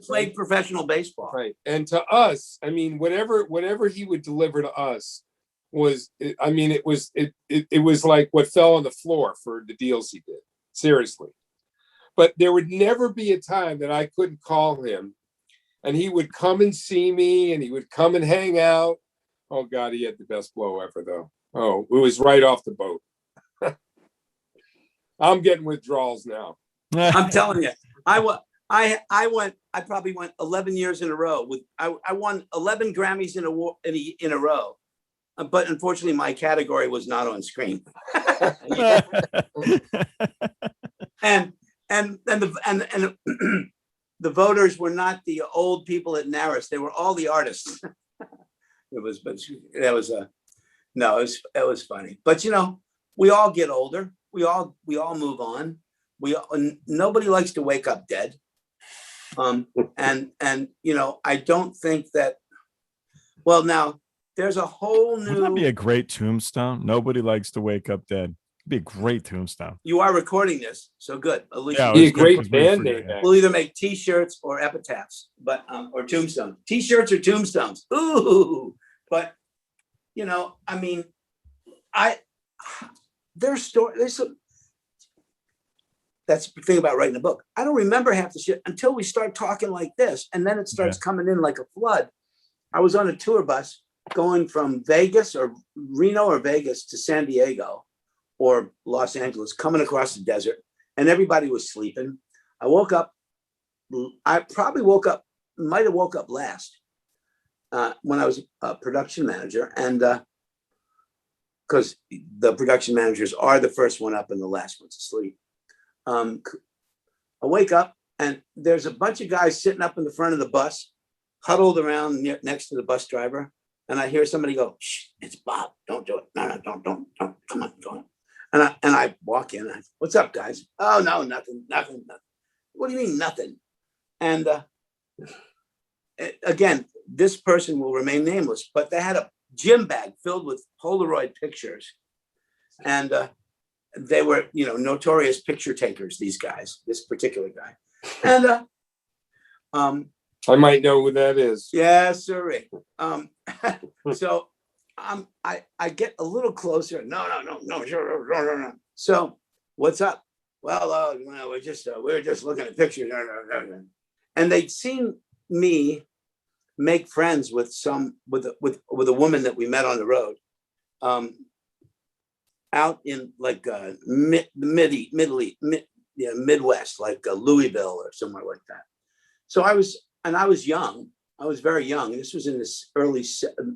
played right? professional baseball. Right. And to us, I mean, whatever he would deliver to us was, it was like what fell on the floor for the deals he did. Seriously. But there would never be a time that I couldn't call him, and he would come and see me, and he would come and hang out. Oh God, he had the best blow ever, though. Oh, it was right off the boat. I'm getting withdrawals now. I'm telling you, I probably went 11 years in a row I won 11 Grammys in a row, but unfortunately my category was not on screen. and the voters were not the old people at Naris. They were all the artists. It was funny. But we all get older. We all move on. Nobody likes to wake up dead. And I don't think that. Well, now there's a whole new. Wouldn't that be a great tombstone? Nobody likes to wake up dead. It'd be a great tombstone. You are recording this, so good. At least be a great band name. We'll either make T-shirts or epitaphs, or tombstones. T-shirts or tombstones. Ooh, but there's some. That's the thing about writing a book. I don't remember half the shit until we start talking like this, and then it starts coming in like a flood. I was on a tour bus going from Vegas or Reno or Vegas to San Diego or Los Angeles, coming across the desert, and everybody was sleeping. I woke up. I probably might have woke up last when I was a production manager, and because the production managers are the first one up and the last one's asleep. I wake up and there's a bunch of guys sitting up in the front of the bus, huddled around next to the bus driver. And I hear somebody go, "Shh, it's Bob. Don't do it. No, don't. Come on, go on." And I walk in. What's up, guys? Oh, no, nothing. What do you mean nothing? And again, this person will remain nameless, but they had a gym bag filled with Polaroid pictures. And they were, notorious picture takers, these guys, this particular guy. And I might know who that is. Yes, sir. So I get a little closer. No, sure. So what's up? Well, we're just looking at pictures. And they'd seen me make friends with a woman that we met on the road, out in like Midwest, like Louisville or somewhere like that. So I was young. I was very young. This was in the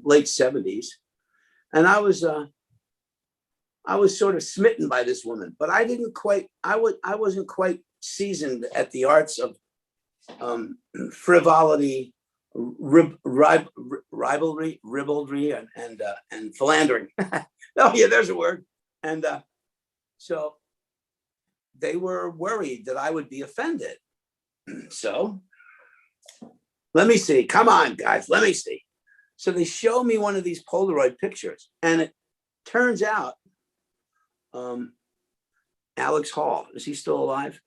late 70s, and I was sort of smitten by this woman, but I wasn't quite seasoned at the arts of frivolity, ribaldry, and philandering. Oh yeah, there's a word. And so they were worried that I would be offended. So let me see. Come on, guys. Let me see. So they show me one of these Polaroid pictures, and it turns out Alex Hall, is he still alive?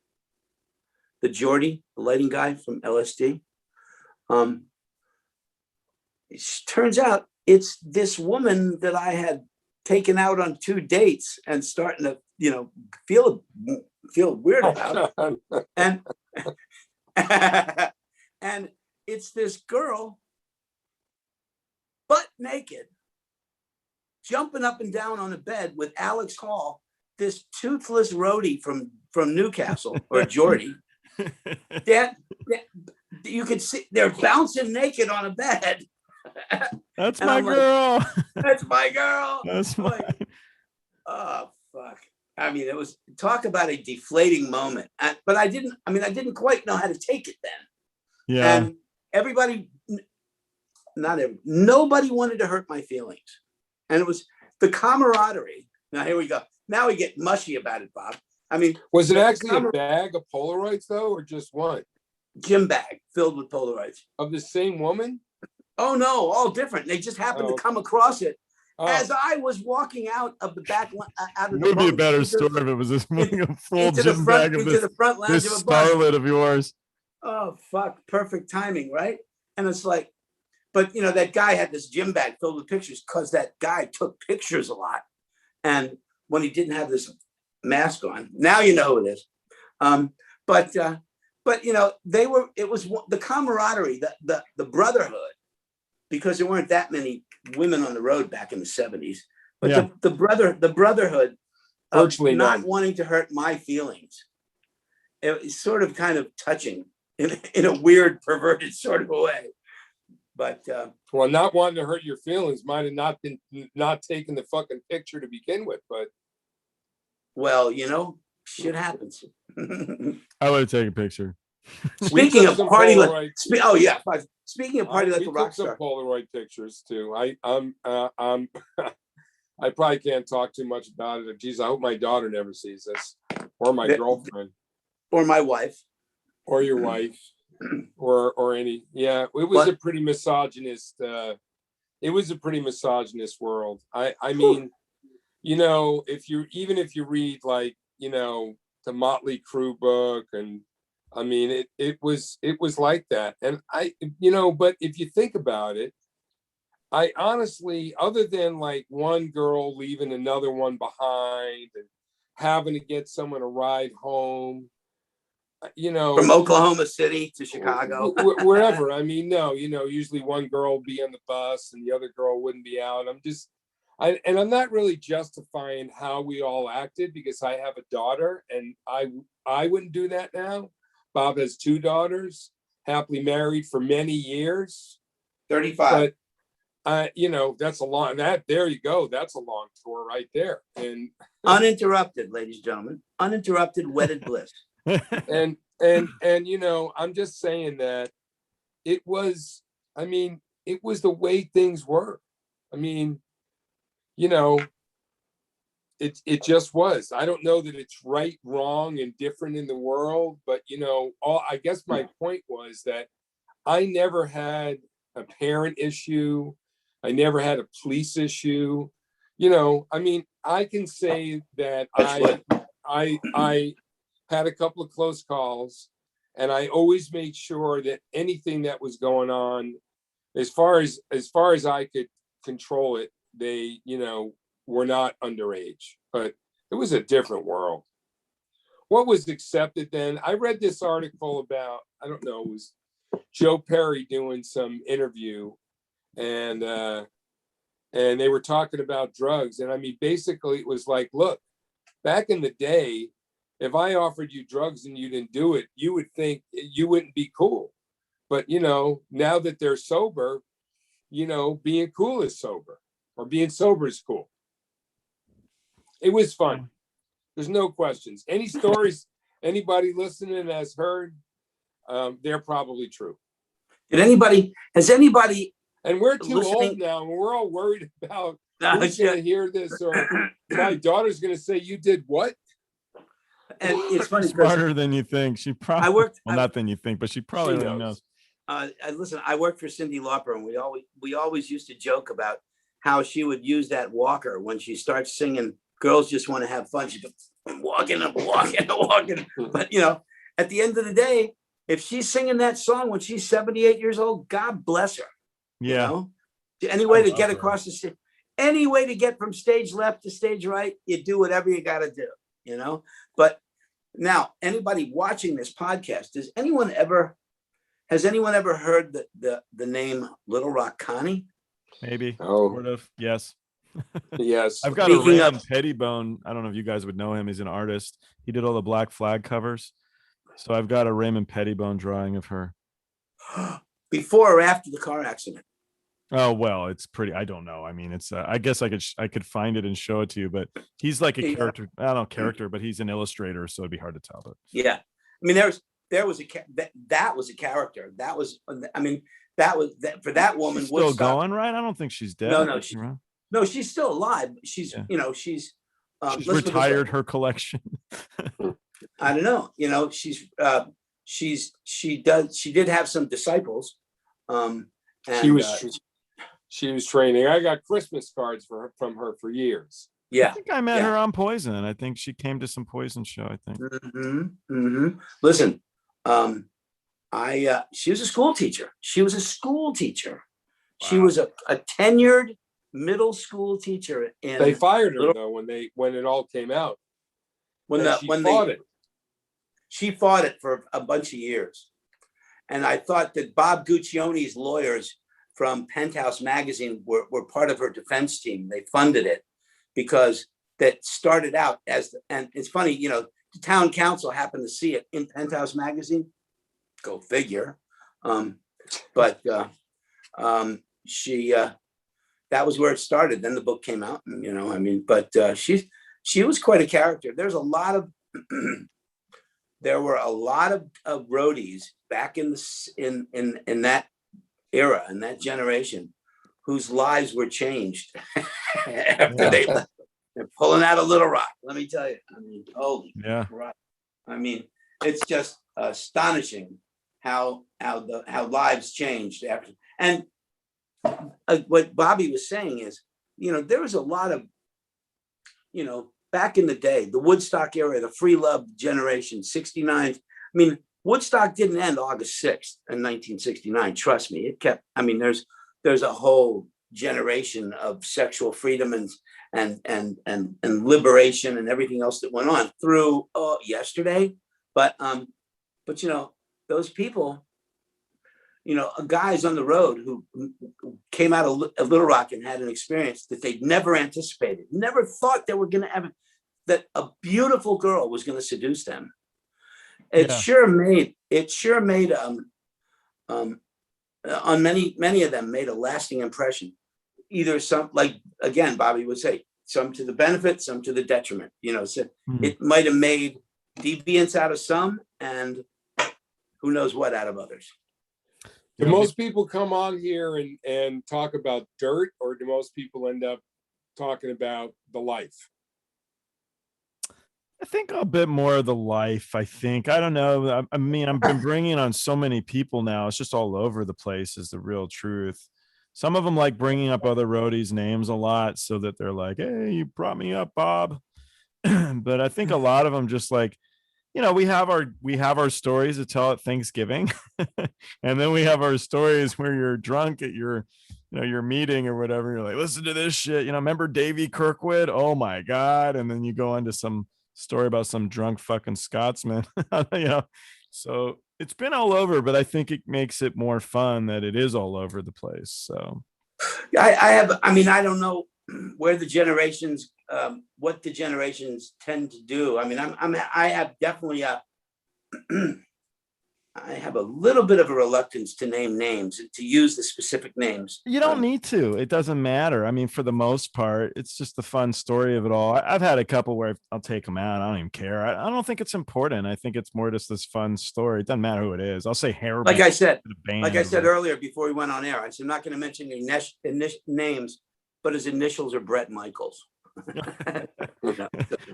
The Geordie, the lighting guy from LSD. It turns out it's this woman that I had taken out on 2 dates and starting to, feel weird about. And and it's this girl, butt naked, jumping up and down on a bed with Alex Hall, this toothless roadie from Newcastle, or Geordie. That you could see they're bouncing naked on a bed. That's my girl. That's my girl. That's my. Oh fuck! I mean, it was, talk about a deflating moment. But I didn't quite know how to take it then. Yeah. And nobody wanted to hurt my feelings, and it was the camaraderie. Now here we go. Now we get mushy about it, Bob. I mean, was it actually a bag of Polaroids though, or just one? Gym bag filled with Polaroids Of the same woman? Oh no, all different. They just happened to come across it as I was walking out of the back. Out of it would be a better into, story if it was this a full into gym the front, bag of into the front lounge this of a bus. starlet of yours. Oh fuck! Perfect timing, right? And it's like, but that guy had this gym bag filled with pictures because that guy took pictures a lot, and when he didn't have this mask on, now you know who it is. But they were. It was the camaraderie, the brotherhood, because there weren't that many women on the road back in the 70s. But yeah. the brotherhood of virtually not wanting to hurt my feelings. It was sort of kind of touching in a weird, perverted sort of a way. But well, not wanting to hurt your feelings might have not been not taking the fucking picture to begin with, but well, shit happens. I would have taken a picture. Speaking of party, oh yeah. Speaking of party like a rock star, some Polaroid pictures too. I probably can't talk too much about it. Geez, I hope my daughter never sees this, or my girlfriend, or my wife, or your wife, or any. Yeah, it was a pretty misogynist. It was a pretty misogynist world. I mean, if you read like the Motley Crue book, and I mean it was like that. And but if you think about it, I honestly, other than like one girl leaving another one behind and having to get someone to ride home, from Oklahoma City to Chicago, wherever. I mean, no, usually one girl would be on the bus and the other girl wouldn't be out. I'm not really justifying how we all acted, because I have a daughter and I wouldn't do that now. Bob has 2 daughters, happily married for many years. 35. But that's a long, there you go. That's a long tour right there. And uninterrupted, ladies and gentlemen, uninterrupted wedded bliss. and I'm just saying that it was the way things were. I mean, it just was. I don't know that it's right, wrong, and different in the world, but I guess my point was that I never had a parent issue. I never had a police issue. I mean, I can say that I had a couple of close calls, and I always made sure that anything that was going on, as far as I could control it, they, were not underage. But it was a different world. What was accepted then? I read this article about, I don't know, it was Joe Perry doing some interview, and they were talking about drugs. And I mean, basically it was like, look, back in the day, if I offered you drugs and you didn't do it, you would think you wouldn't be cool. But, you know, now that they're sober, you know, being cool is sober, or being sober is cool. It was fun. There's no questions. Any stories anybody listening has heard, they're probably true. Has anybody? And we're too listening? old now, and we're all worried about who's going to hear this, or my daughter's going to say, "You did what?" And it's funny, smarter than you think. She probably not than you think, but she probably She really knows. Listen, I worked for Cyndi Lauper, and we always used to joke about how she would use that walker when she starts singing "Girls Just Want to Have Fun." She'd go walking and walking and walking. But you know, at the end of the day, if she's singing that song when she's 78 years old, God bless her. Yeah. You know? Any way to get across the stage, any way to get from stage left to stage right, you do whatever you got to do. You know. But now, anybody watching this podcast, has anyone ever heard the name Little Rock Connie? Maybe. Oh. Sort of. Yes. Yes. I've got a Raymond Pettibone. I don't know if you guys would know him. He's an artist. He did all the Black Flag covers. So I've got a Raymond Pettibone drawing of her. Before or after the car accident? Oh, well, it's pretty. I don't know. I mean, it's. I guess I could find it and show it to you. But he's like a character. I don't know character, but he's an illustrator, so it'd be hard to tell. But yeah, I mean, there was that was a character. That was. I mean, that was for that woman. She's still going, right? I don't think she's dead. No, she's still alive. She's she's retired her collection. I don't know. You know, she did have some disciples. And, she was training. I got Christmas cards from her for years. Yeah, I think I met her on Poison. I think she came to some Poison show. I think. Listen, she was a school teacher. Wow. She was a tenured middle school teacher. They fired her though when it all came out. She fought it for a bunch of years. And I thought that Bob Guccione's lawyers from Penthouse magazine were part of her defense team. They funded it because that started out and it's funny, you know, the town council happened to see it in Penthouse magazine. Go figure. She that was where it started. Then the book came out, and you know, I mean, but she was quite a character. There were a lot of roadies back in that era, in that generation, whose lives were changed after they left. They're pulling out of Little Rock. Let me tell you. I mean, holy crap. I mean, it's just astonishing how lives changed after. And what Bobby was saying is, you know, there was a lot of, you know, back in the day, the Woodstock era, the free love generation, 69. I mean, Woodstock didn't end August 6th in 1969. Trust me, it kept. I mean, there's a whole generation of sexual freedom and liberation and everything else that went on through yesterday. But you know, those people, you know, guys on the road who came out of Little Rock and had an experience that they'd never anticipated, never thought they were going to have, that a beautiful girl was going to seduce them. It sure made on many of them made a lasting impression. Either some, like again, Bobby would say, some to the benefit, some to the detriment. You know, so it might have made deviants out of some, and who knows what out of others. Do most people come on here and talk about dirt, or do most people end up talking about the life? I think a bit more of the life. I think. I don't know. I mean, I've been bringing on so many people now. It's just all over the place is the real truth. Some of them like bringing up other roadies' names a lot so that they're like, hey, you brought me up, Bob. But I think a lot of them just like, you know, we have our stories to tell at Thanksgiving. And then we have our stories where you're drunk at your meeting or whatever. You're like, listen to this shit. You know, remember Davy Kirkwood? Oh my God. And then you go into some story about some drunk fucking Scotsman. You know, so It's been all over, but I think it makes it more fun that it is all over the place. So I mean, I don't know where the generations, what the generations tend to do. I mean, I have definitely I have a little bit of a reluctance to name names and to use the specific names. you don't need to. It doesn't matter. I mean, for the most part, it's just the fun story of it all. I've had a couple where I'll take them out. I don't even care. I don't think it's important. I think it's more just this fun story. It doesn't matter who it is. I'll say hair. Like I said band earlier before we went on air, I said I'm not going to mention any names, but his initials are Brett Michaels.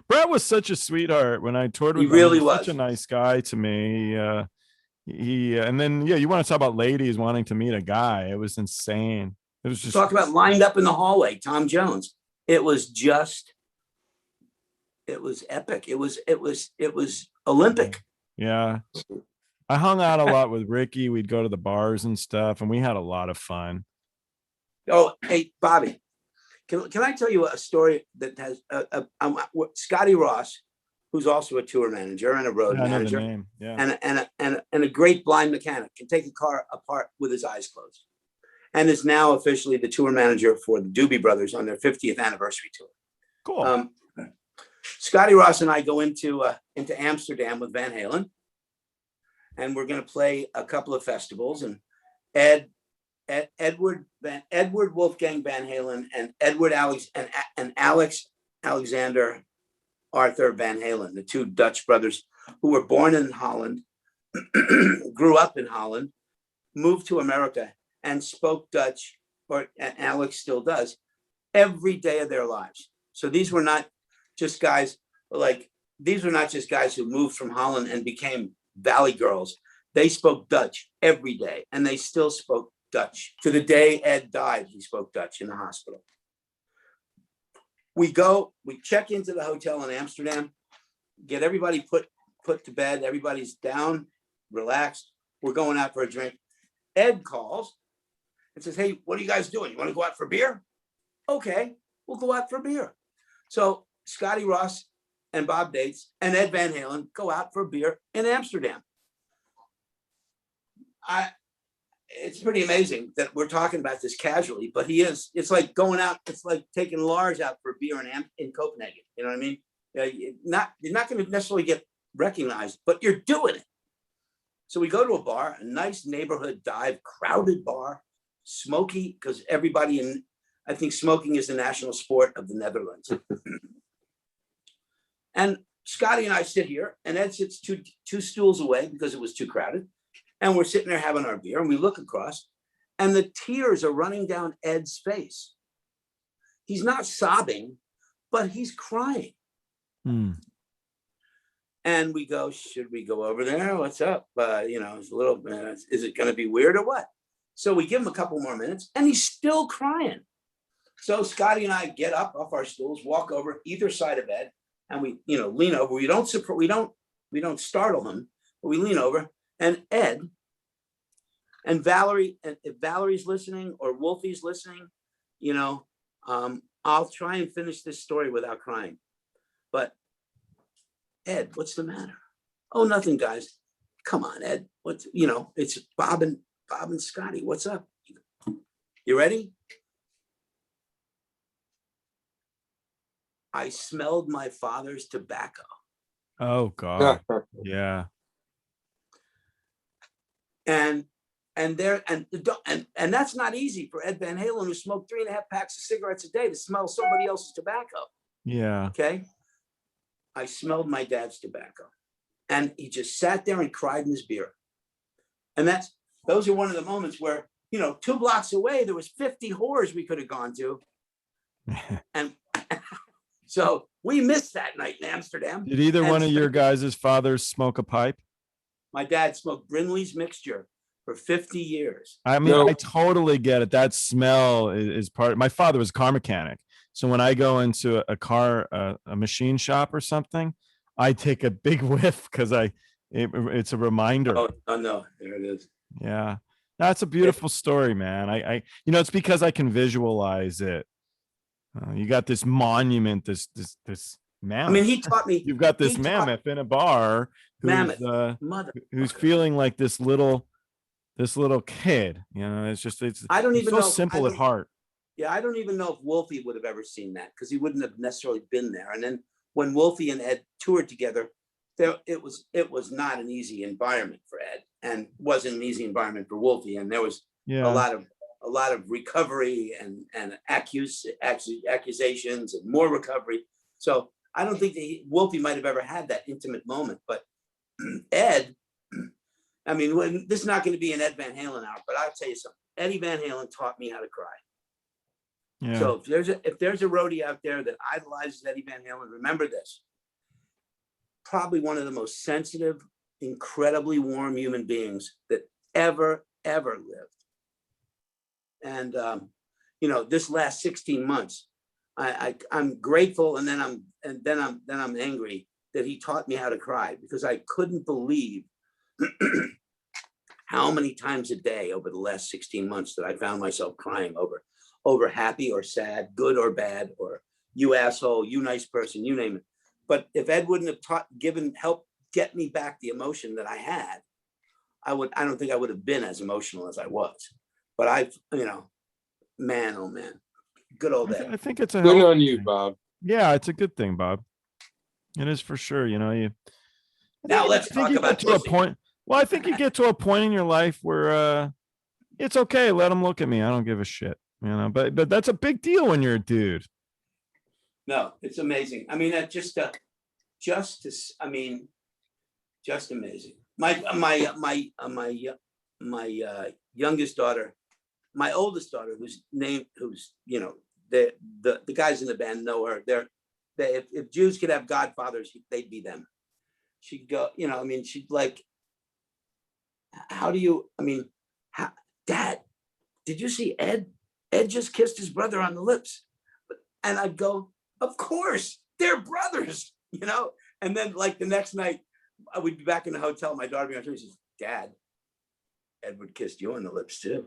Brett was such a sweetheart when I toured with him. He really was was such a nice guy to me. And then you want to talk about ladies wanting to meet a guy. It was insane. It was just talk about lined up in the hallway, Tom Jones. It was epic. It was Olympic. Yeah. I hung out a lot with Ricki. We'd go to the bars and stuff, and we had a lot of fun. Oh, hey, Bobby, can I tell you a story that has Scotty Ross, who's also a tour manager and a road manager, name. Yeah. and a great blind mechanic, can take a car apart with his eyes closed, and is now officially the tour manager for the Doobie Brothers on their 50th anniversary tour. Cool. Scotty Ross and I go into Amsterdam with Van Halen, and we're going to play a couple of festivals. And Edward Wolfgang Van Halen and Alex Alexander Arthur Van Halen, the two Dutch brothers who were born in Holland, grew up in Holland, moved to America, and spoke Dutch, and Alex still does, every day of their lives. So these were not just guys who moved from Holland and became Valley girls. They spoke Dutch every day, and they still spoke Dutch. To the day Ed died, he spoke Dutch in the hospital. We check into the hotel in Amsterdam, get everybody put to bed. Everybody's down, relaxed. We're going out for a drink. Ed calls and says, "Hey, what are you guys doing? You want to go out for beer?" Okay, we'll go out for beer. So Scotty Ross and Bob Daitz and Ed Van Halen go out for a beer in Amsterdam. It's pretty amazing that we're talking about this casually, but it's like going out. It's like taking Lars out for a beer in Copenhagen. You know what I mean? You're not going to necessarily get recognized, but you're doing it. So we go to a bar, a nice neighborhood dive, crowded bar, smoky, because I think smoking is the national sport of the Netherlands. And Scotty and I sit here, and Ed sits two stools away because it was too crowded. And we're sitting there having our beer, and we look across, and the tears are running down Ed's face. He's not sobbing, but he's crying. And we go, should we go over there? What's up? It's a little, is it going to be weird or what? So we give him a couple more minutes, and he's still crying. So Scotty and I get up off our stools, walk over either side of Ed, and we, lean over. We don't startle him, but we lean over. And Ed and Valerie, and if Valerie's listening or Wolfie's listening, I'll try and finish this story without crying. But Ed, what's the matter? Oh, nothing, guys. Come on, Ed. It's Bob and Scotty. What's up? You ready? I smelled my father's tobacco. Oh God. Yeah. And that's not easy for Ed Van Halen, who smoked 3.5 packs of cigarettes a day, to smell somebody else's tobacco. Yeah. Okay. I smelled my dad's tobacco, and he just sat there and cried in his beer. And those are one of the moments where, 2 blocks away, there was 50 whores we could have gone to. And so we missed that night in Amsterdam. Did either one of your guys' fathers smoke a pipe? My dad smoked Brinley's Mixture for 50 years. I mean, I totally get it. That smell is part of, my father was a car mechanic. So when I go into a car, a machine shop or something, I take a big whiff because it's a reminder. Oh no, there it is. Yeah. That's a beautiful story, man. It's because I can visualize it. You got this monument, this Mammoth. I mean, he taught me. You've got this he taught- mammoth in a bar Mammoth, who's feeling like this little kid. You know, it's I don't he's even so know. simple at heart. Yeah, I don't even know if Wolfie would have ever seen that because he wouldn't have necessarily been there. And then when Wolfie and Ed toured together, it was not an easy environment for Ed, and wasn't an easy environment for Wolfie. And there was a lot of recovery and accusations and more recovery. So I don't think Wolfie might have ever had that intimate moment. But Ed, I mean, this is not going to be an Ed Van Halen hour, but I'll tell you something. Eddie Van Halen taught me how to cry. Yeah. So if there's a roadie out there that idolizes Eddie Van Halen, remember this. Probably one of the most sensitive, incredibly warm human beings that ever lived. And this last 16 months, I'm grateful, and then I'm angry that he taught me how to cry, because I couldn't believe how many times a day over the last 16 months that I found myself crying over happy or sad, good or bad, or you asshole, you nice person, you name it. But if Ed wouldn't have helped get me back the emotion that I had, I don't think I would have been as emotional as I was. But man, oh man, good old Ed. I think it's a Good on you, Bob. Yeah, it's a good thing, Bob. It is for sure. You know, Now let's talk about to a point. Well, I think you get to a point in your life where it's okay. Let them look at me. I don't give a shit. You know, but that's a big deal when you're a dude. No, it's amazing. I mean, that just amazing. My youngest daughter, my oldest daughter, the guys in the band know her. If Jews could have godfathers, they'd be them. She'd go, she'd like, Dad, did you see Ed? Ed just kissed his brother on the lips. And I'd go, of course, they're brothers, And then like the next night, I would be back in the hotel. My daughter would be on TV. She says, Dad, Edward kissed you on the lips too.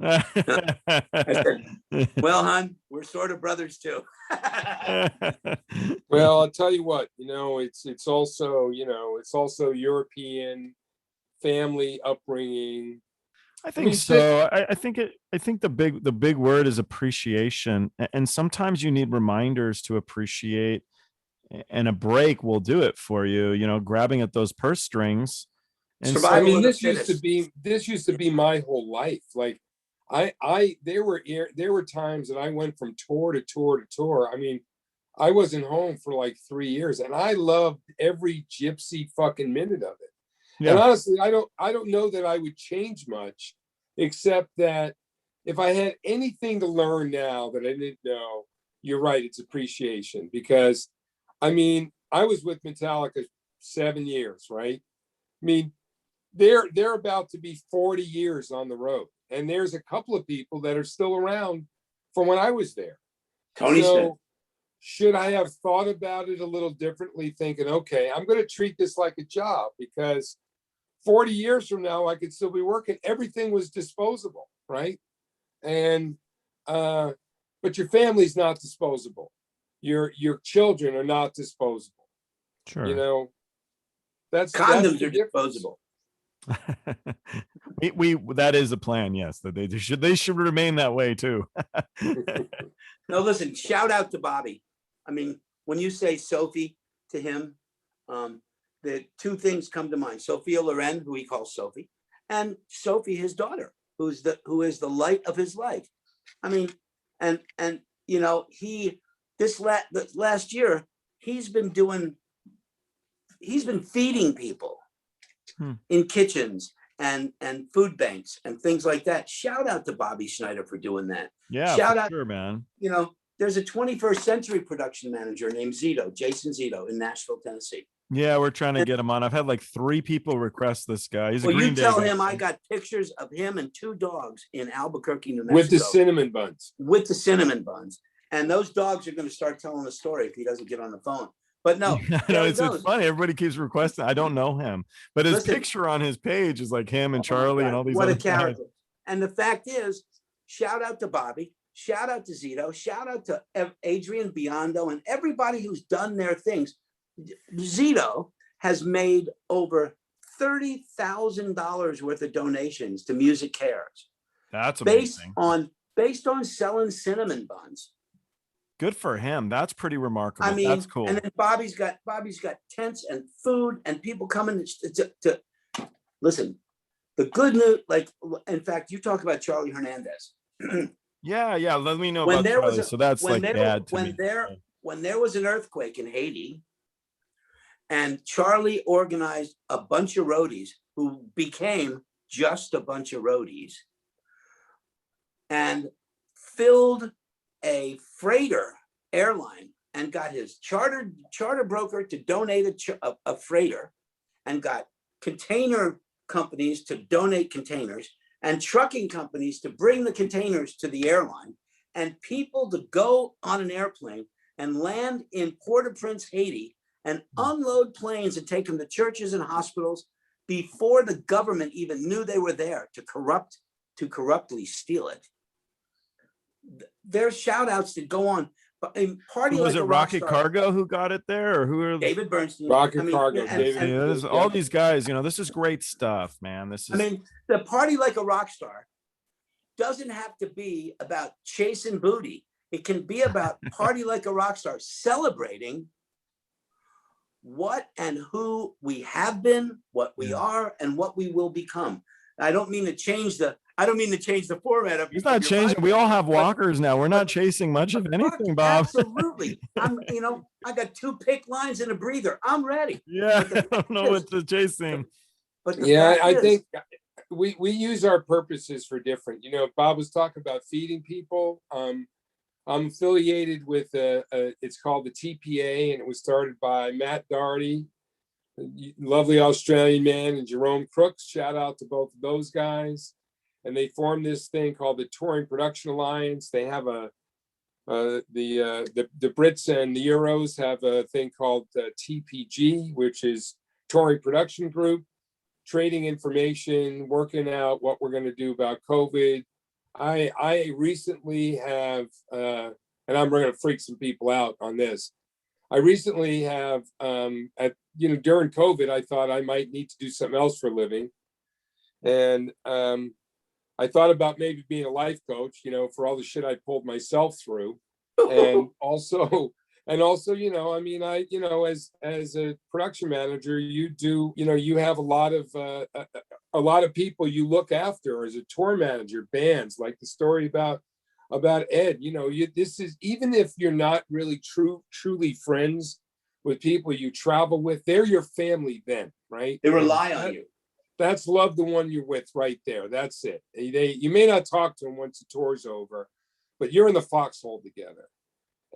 I said, well, hon, we're sort of brothers too. Well, I'll tell you what, it's also European family upbringing. I think so. I think the big word is appreciation, and sometimes you need reminders to appreciate, and a break will do it for you. Grabbing at those purse strings. And this used to be my whole life. Like, there were times that I went from tour to tour to tour. I mean, I wasn't home for like 3 years, and I loved every gypsy fucking minute of it. Yeah. And honestly, I don't know that I would change much, except that if I had anything to learn now that I didn't know, you're right, it's appreciation. Because, I mean, I was with Metallica 7 years, right? I mean, they're about to be 40 years on the road, and there's a couple of people that are still around from when I was there. So, should I have thought about it a little differently, thinking, okay, I'm going to treat this like a job, because 40 years from now, I could still be working. Everything was disposable, right? And, but your family's not disposable. Your children are not disposable. Sure. Condoms are disposable. That is the plan. Yes, that they should remain that way too. No, listen, shout out to Bobby. I mean, when you say Sophie to him, the two things come to mind: Sophia Loren, who he calls Sophie, and Sophie, his daughter, who is the light of his life. I mean, and last year he's been feeding people in kitchens and food banks and things like that. Shout out to Bobby Schneider for doing that. Yeah, shout out, sure, man. There's a 21st Century production manager named Jason Zito in Nashville, Tennessee. Yeah, we're trying to get him on. I've had like 3 people request this guy. He's a Green Day tell guy. him I got pictures of him and 2 dogs in Albuquerque, New Mexico. With the cinnamon buns. With the cinnamon buns. And those dogs are going to start telling a story if he doesn't get on the phone. But no, it's funny. Everybody keeps requesting. I don't know him, but his picture on his page is like him and Charlie and all these other guys. And the fact is, shout out to Bobby. shout out to Zito, shout out to Adrian Biondo and everybody who's done their things. Zito has made over $30,000 worth of donations to Music Cares. That's amazing. Based on selling cinnamon buns. Good for him. That's pretty remarkable. I mean, that's cool. And then Bobby's got tents and food and people coming to listen. The good news, like, in fact, you talk about Charlie Hernandez. Yeah. Let me know about Charlie. So that's like bad to me. When there was an earthquake in Haiti, and Charlie organized a bunch of roadies who became just a bunch of roadies, and filled a freighter airline and got his charter broker to donate a freighter, and got container companies to donate containers, and trucking companies to bring the containers to the airline, and people to go on an airplane and land in Port-au-Prince, Haiti, and unload planes and take them to churches and hospitals before the government even knew they were there to corruptly steal it. There's shout outs that go on. But in party was like it Rocket Cargo who got it there, or who are David Bernstein? Rocket Cargo, David. All these guys, this is great stuff, man. This is. The party like a rock star doesn't have to be about chasing booty. It can be about party like a rock star, celebrating what and who we have been, what we are, and what we will become. I don't mean to change the format of. It's not changing. We all have walkers now. We're not chasing much of anything, Bob. Absolutely. I got 2 pick lines and a breather. I'm ready. Yeah, I don't know what the chasing. But I think we use our purposes for different. Bob was talking about feeding people. I'm affiliated with it's called the TPA, and it was started by Matt Doherty, lovely Australian man, and Jerome Crooks. Shout out to both of those guys. And they formed this thing called the Touring Production Alliance. They have the Brits and the Euros have a thing called TPG, which is Touring Production Group, trading information, working out what we're going to do about COVID. I recently have, and I'm going to freak some people out on this. I recently have, during COVID, I thought I might need to do something else for a living. And I thought about maybe being a life coach, for all the shit I pulled myself through. And also, as a production manager, you have a lot of people you look after as a tour manager, bands, like the story about Ed. This is, even if you're not really truly friends with people you travel with, they're your family then, right? They rely on you. That's love the one you're with right there. That's it. You may not talk to them once the tour's over, but you're in the foxhole together.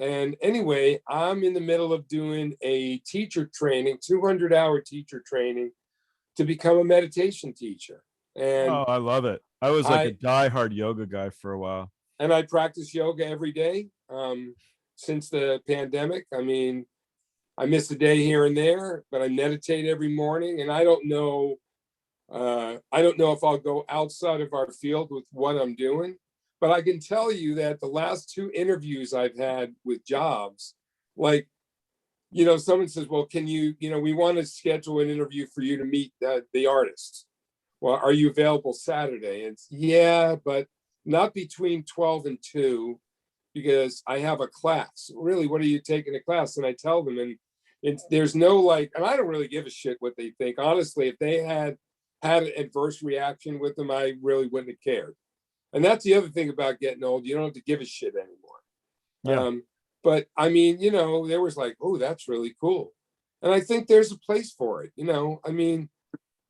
And anyway, I'm in the middle of doing a teacher training, 200-hour teacher training to become a meditation teacher. And I love it. I was like a diehard yoga guy for a while. And I practice yoga every day since the pandemic. I miss a day here and there, but I meditate every morning. And I don't know if I'll go outside of our field with what I'm doing, but I can tell you that the last 2 interviews I've had with jobs, like, someone says, well, can you, we want to schedule an interview for you to meet the artist. Well, are you available Saturday? And it's, yeah, but not between 12 and 2, because I have a class. Really, what are you taking a class? And I tell them, and there's no and I don't really give a shit what they think. Honestly, if they had an adverse reaction with them, I really wouldn't have cared. And that's the other thing about getting old. You don't have to give a shit anymore. Yeah. But there was like, oh, that's really cool. And I think there's a place for it.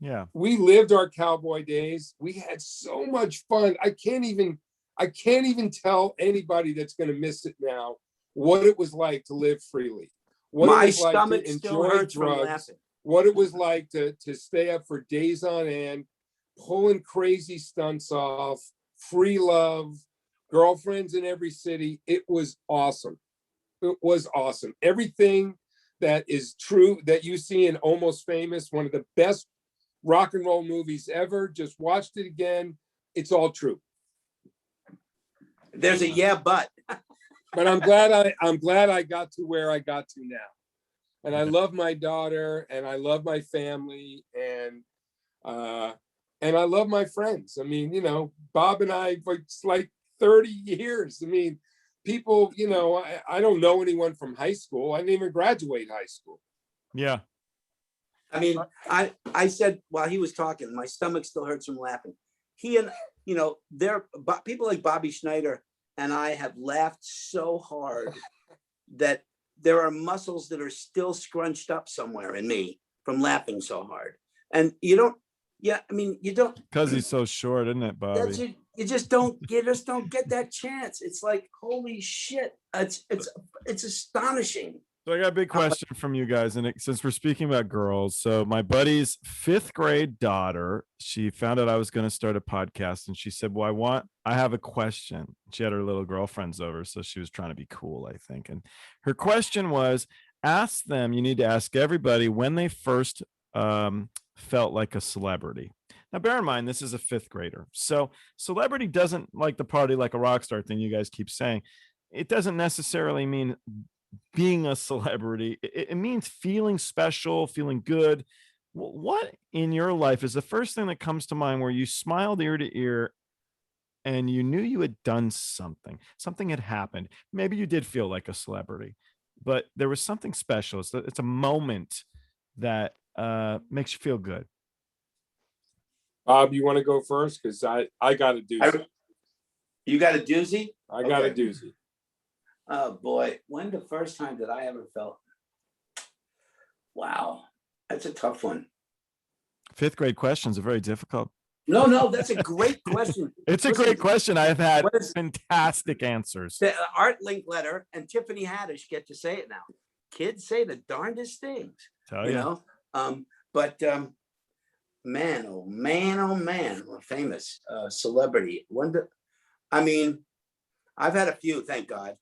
Yeah. We lived our cowboy days. We had so much fun. I can't even tell anybody that's going to miss it now what it was like to live freely. What My it was like stomach to still enjoy hurts from drugs. laughing. What it was like to stay up for days on end, pulling crazy stunts off, free love, girlfriends in every city. It was awesome. It was awesome. Everything that is true that you see in Almost Famous, one of the best rock and roll movies ever. Just watched it again. It's all true. There's a yeah, but. But I'm glad I got to where I got to now. And I love my daughter and I love my family and I love my friends. I mean, you know, Bob and I, it's like 30 years. I mean, people, you know, I don't know anyone from high school. I didn't even graduate high school. Yeah. I mean, I said while he was talking, my stomach still hurts from laughing. He and, you know, people like Bobby Schneider and I have laughed so hard that there are muscles that are still scrunched up somewhere in me from laughing so hard. And you don't, I mean, you don't. Because he's so short, isn't it, Bobby? You just don't get that chance. It's like, holy shit. It's astonishing. So I got a big question from you guys, and since we're speaking about girls, so my buddy's 5th grade daughter, she found out I was going to start a podcast, and she said, "Well, I have a question." She had her little girlfriends over, so she was trying to be cool, I think. And her question was, ask them. You need to ask everybody when they first felt like a celebrity. Now, bear in mind, this is a 5th grader, so celebrity doesn't like the party like a rock star thing you guys keep saying. It doesn't necessarily mean being a celebrity. It means feeling special, feeling good. What in your life is the first thing that comes to mind where you smiled ear to ear and you knew you had done something had happened? Maybe you did feel like a celebrity, but there was something special. It's a moment that makes you feel good. Bob, you want to go first? Because I got a doozy. You got a doozy? I got a doozy. Oh boy, when the first time that I ever felt? Wow, that's a tough one. 5th grade questions are very difficult. No, that's a great question. It's a great question. I've had fantastic answers. The Art Link letter and Tiffany Haddish get to say it now. Kids say the darndest things, you know. But man, oh man, a famous celebrity. I mean, I've had a few, thank God.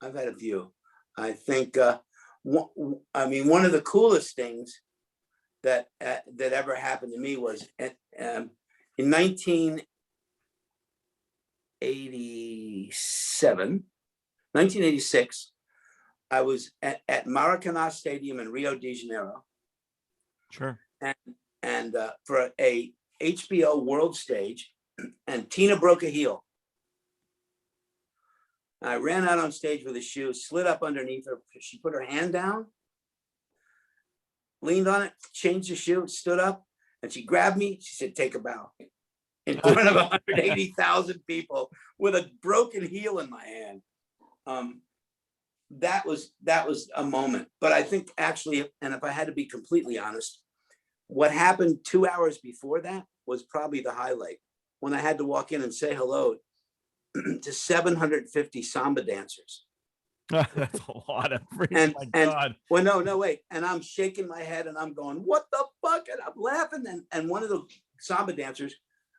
I've had a few. I think, one of the coolest things that ever happened to me was in 1986, I was at Maracanã Stadium in Rio de Janeiro. Sure. And for a HBO World Stage, and Tina broke a heel. I ran out on stage with a shoe, slid up underneath her. She put her hand down, leaned on it, changed the shoe, stood up, and she grabbed me. She said, "Take a bow." In front of 180,000 people with a broken heel in my hand. That was a moment. But I think actually, and if I had to be completely honest, what happened 2 hours before that was probably the highlight, when I had to walk in and say hello to 750 samba dancers. That's a lot of and, my God. Well, no, wait. And I'm shaking my head and I'm going, what the fuck? And I'm laughing. And one of the samba dancers,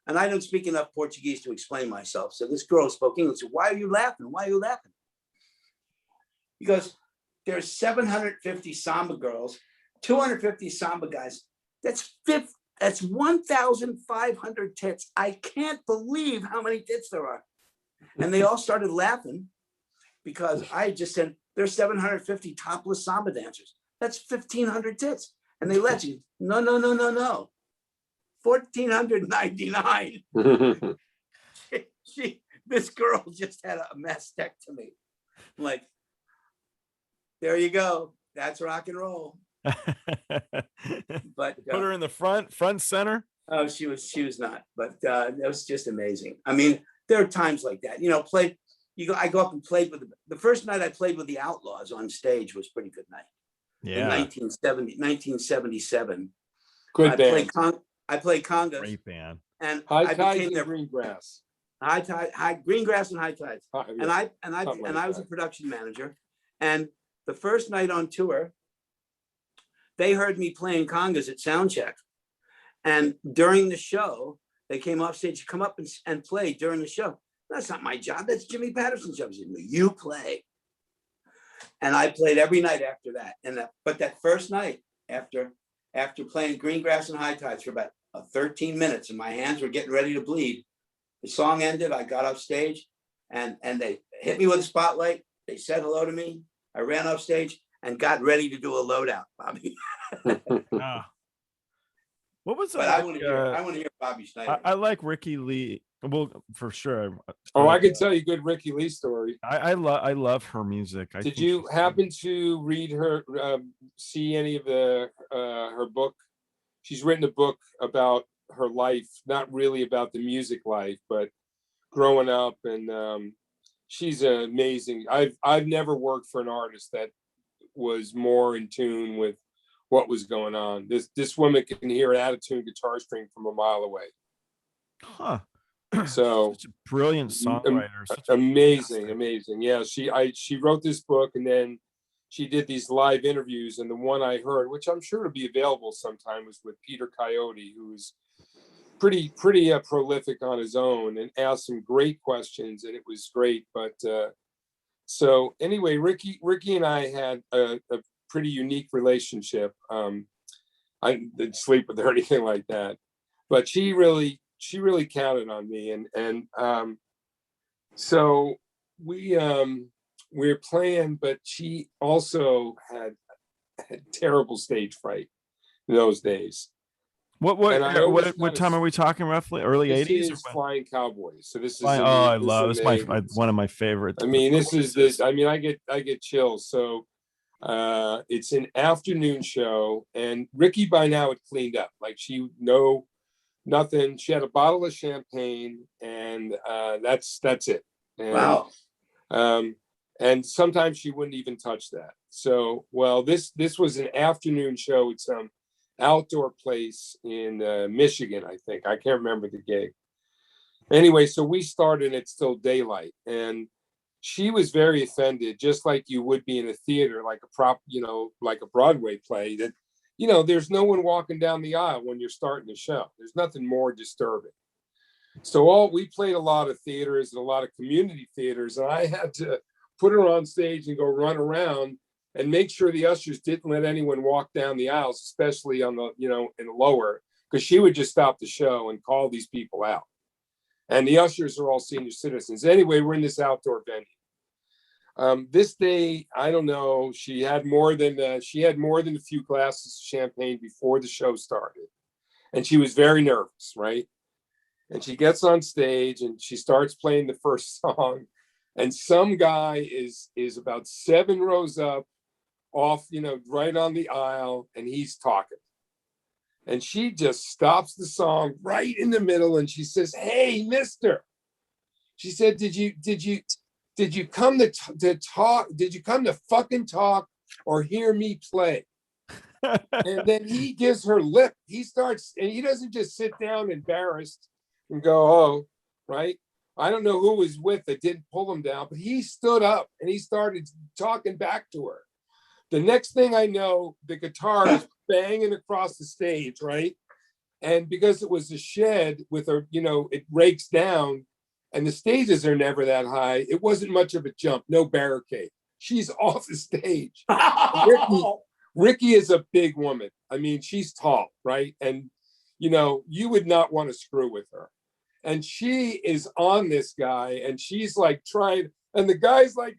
and I don't speak enough Portuguese to explain myself. So this girl spoke English. Said, "Why are you laughing? Why are you laughing?" He goes, "There's 750 samba girls, 250 samba guys. That's 1,500 tits. I can't believe how many tits there are." And they all started laughing because I just said, "There's 750 topless samba dancers. That's 1,500 tits." And they let you, no. 1,499. This girl just had a mastectomy. I'm like, there you go. That's rock and roll. But put her in the front center. Oh, she was not, but that was just amazing. I mean, there are times like that, you know, I go up and played with the first night I played with the Outlaws on stage was a pretty good night. Yeah. In 1977. Good band. I played congas. Great band. And High Tides and Greengrass. Greengrass and High Tides. Yeah. And I was a production manager. And the first night on tour, they heard me playing congas at soundcheck. And during the show, they came off stage, come up and play during the show. That's not my job. That's Jimmy Patterson's job. He said, "You play." And I played every night after that. But that first night, after playing Greengrass and High Tides for about 13 minutes, and my hands were getting ready to bleed, the song ended. I got off stage, and they hit me with a spotlight. They said hello to me. I ran off stage and got ready to do a loadout, Bobby. What was but I want to hear Bobby Schneider. I like Rickie Lee. Well, for sure. I could tell you a good Rickie Lee story. I love her music. Did you happen to read her, see any of her book? She's written a book about her life, not really about the music life, but growing up, and she's amazing. I've never worked for an artist that was more in tune with what was going on. This woman can hear an out-of-tune guitar string from a mile away. Huh. So such a brilliant songwriter. Amazing. Yeah, she wrote this book, and then she did these live interviews, and the one I heard, which I'm sure will be available sometime, was with Peter Coyote, who's pretty prolific on his own, and asked some great questions, and it was great. But so anyway, Rickie and I had a pretty unique relationship. I didn't sleep with her or anything like that, but she really counted on me, and so we're playing, but she also had terrible stage fright in those days. What time are we talking roughly? Early 80s? This is Flying Cowboys. So this is I love this. One of my favorites. I mean, I get chills. So it's an afternoon show, and Rickie by now had cleaned up. Like, nothing. She had a bottle of champagne, and that's it. And, wow. And sometimes she wouldn't even touch that. So, well, this was an afternoon show at some outdoor place in Michigan, I think. I can't remember the gig. Anyway, so we started, and it's still daylight, and she was very offended, just like you would be in a theater, like like a Broadway play, that, there's no one walking down the aisle when you're starting the show. There's nothing more disturbing. So we played a lot of theaters and a lot of community theaters, and I had to put her on stage and go run around and make sure the ushers didn't let anyone walk down the aisles, especially on the, in the lower, because she would just stop the show and call these people out. And the ushers are all senior citizens. Anyway, we're in this outdoor venue. This day, I don't know, she had more than a few glasses of champagne before the show started. And she was very nervous, right? And she gets on stage and she starts playing the first song. And some guy is about 7 rows up off, right on the aisle, and he's talking. And she just stops the song right in the middle, and she says, "Hey, mister," she said, did you come to talk? Did you come to fucking talk or hear me play?" And then he gives her lip. He starts, and he doesn't just sit down embarrassed and go, "Oh," right? I don't know who was with that didn't pull him down, but he stood up and he started talking back to her. The next thing I know, the guitar is banging across the stage, right? And because it was a shed with a, it rakes down, and the stages are never that high, it wasn't much of a jump, no barricade. She's off the stage. Rickie is a big woman. I mean, she's tall, right? And, you would not want to screw with her. And she is on this guy, and she's like trying, and the guy's like,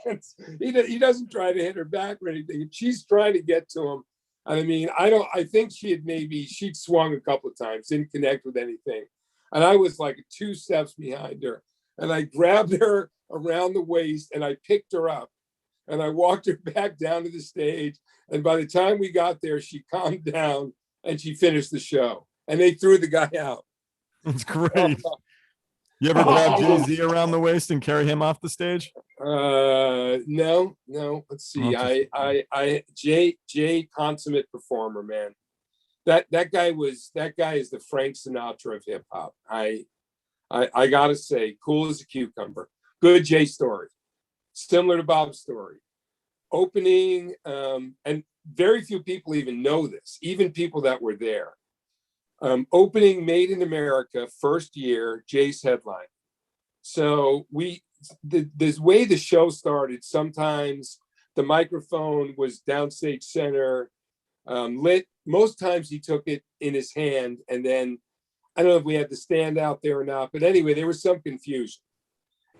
hands. He doesn't try to hit her back or anything. She's trying to get to him. I mean, I think she'd swung a couple of times, didn't connect with anything. And I was like 2 steps behind her, and I grabbed her around the waist and I picked her up and I walked her back down to the stage. And by the time we got there, she calmed down and she finished the show, and they threw the guy out. That's great. You ever grab Jay-Z around the waist and carry him off the stage? No. Let's see. Jay, consummate performer, man. That guy is the Frank Sinatra of hip hop. I gotta say, cool as a cucumber. Good Jay story. Similar to Bob's story. Opening, and very few people even know this, even people that were there. Opening Made in America, first year, Jay's headline. So the way the show started, sometimes the microphone was downstage center, lit. Most times he took it in his hand, and then I don't know if we had to stand out there or not, but anyway, there was some confusion.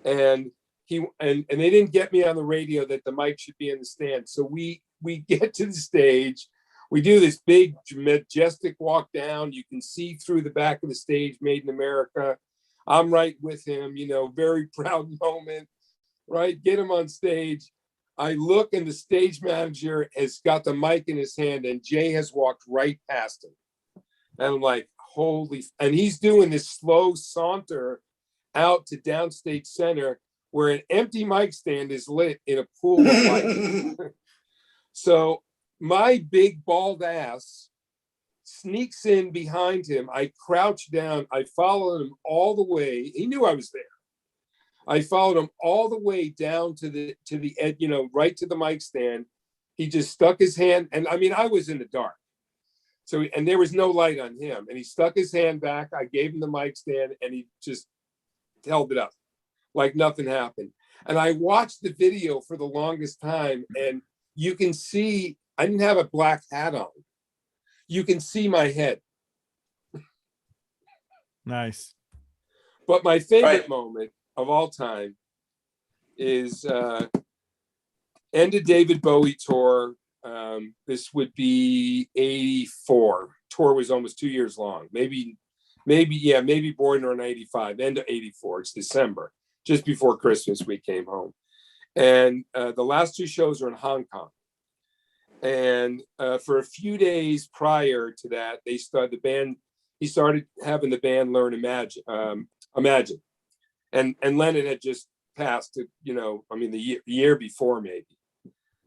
And and they didn't get me on the radio that the mic should be in the stand. So we get to the stage. We do this big majestic walk down. You can see through the back of the stage, Made in America. I'm right with him, you know, very proud moment, right? Get him on stage. I look and the stage manager has got the mic in his hand and Jay has walked right past him. And I'm like, holy, and he's doing this slow saunter out to downstage center where an empty mic stand is lit in a pool of light. So my big bald ass sneaks in behind him. I crouch down. I followed him all the way. He knew I was there. I followed him all the way down to the edge, you know, right to the mic stand. He just stuck his hand, and I mean, I was in the dark. So, and there was no light on him. And he stuck his hand back. I gave him the mic stand, and he just held it up like nothing happened. And I watched the video for the longest time, and you can see I didn't have a black hat on. You can see my head. Nice. But my favorite moment of all time is end of David Bowie tour. This would be 84. Tour was almost 2 years long. Maybe born around 85, end of 84. It's December, just before Christmas we came home. And the last two shows are in Hong Kong. And for a few days prior to that, he started having the band learn Imagine. And Lennon had just passed it, you know, I mean, the year before, maybe.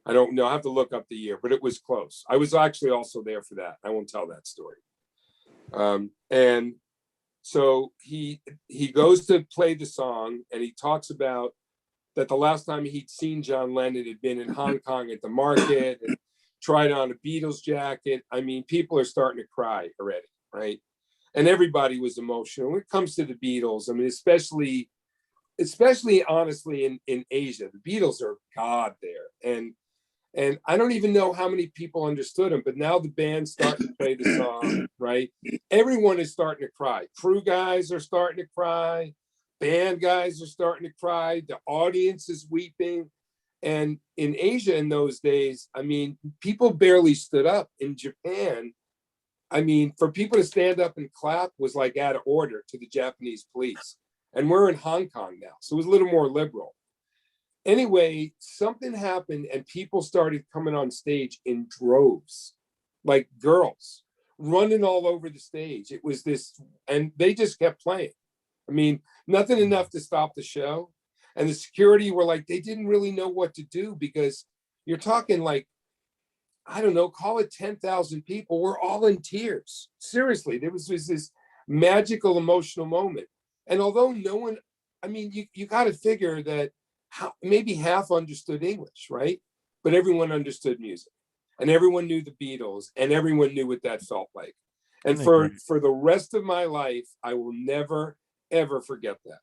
I don't know. I have to look up the year, but it was close. I was actually also there for that. I won't tell that story. And so he goes to play the song, and he talks about that the last time he'd seen John Lennon had been in Hong Kong at the market and tried on a Beatles jacket. I mean, people are starting to cry already, right? And everybody was emotional. When it comes to the Beatles, I mean, especially honestly in Asia, the Beatles are God there. And I don't even know how many people understood them, but now the band's starting to play the song, right? Everyone is starting to cry. Crew guys are starting to cry. Band guys are starting to cry. The audience is weeping. And in Asia in those days, I mean, people barely stood up. In Japan, I mean, for people to stand up and clap was like out of order to the Japanese police. And we're in Hong Kong now, so it was a little more liberal. Anyway, something happened and people started coming on stage in droves, like girls running all over the stage. It was this, and they just kept playing. I mean, nothing enough to stop the show. And the security were like, they didn't really know what to do because you're talking like, I don't know, call it 10,000 people. We're all in tears. Seriously, there was this magical emotional moment. And although no one, I mean, you got to figure that maybe half understood English, right? But everyone understood music, and everyone knew the Beatles, and everyone knew what that felt like. And for the rest of my life, I will never, ever forget that.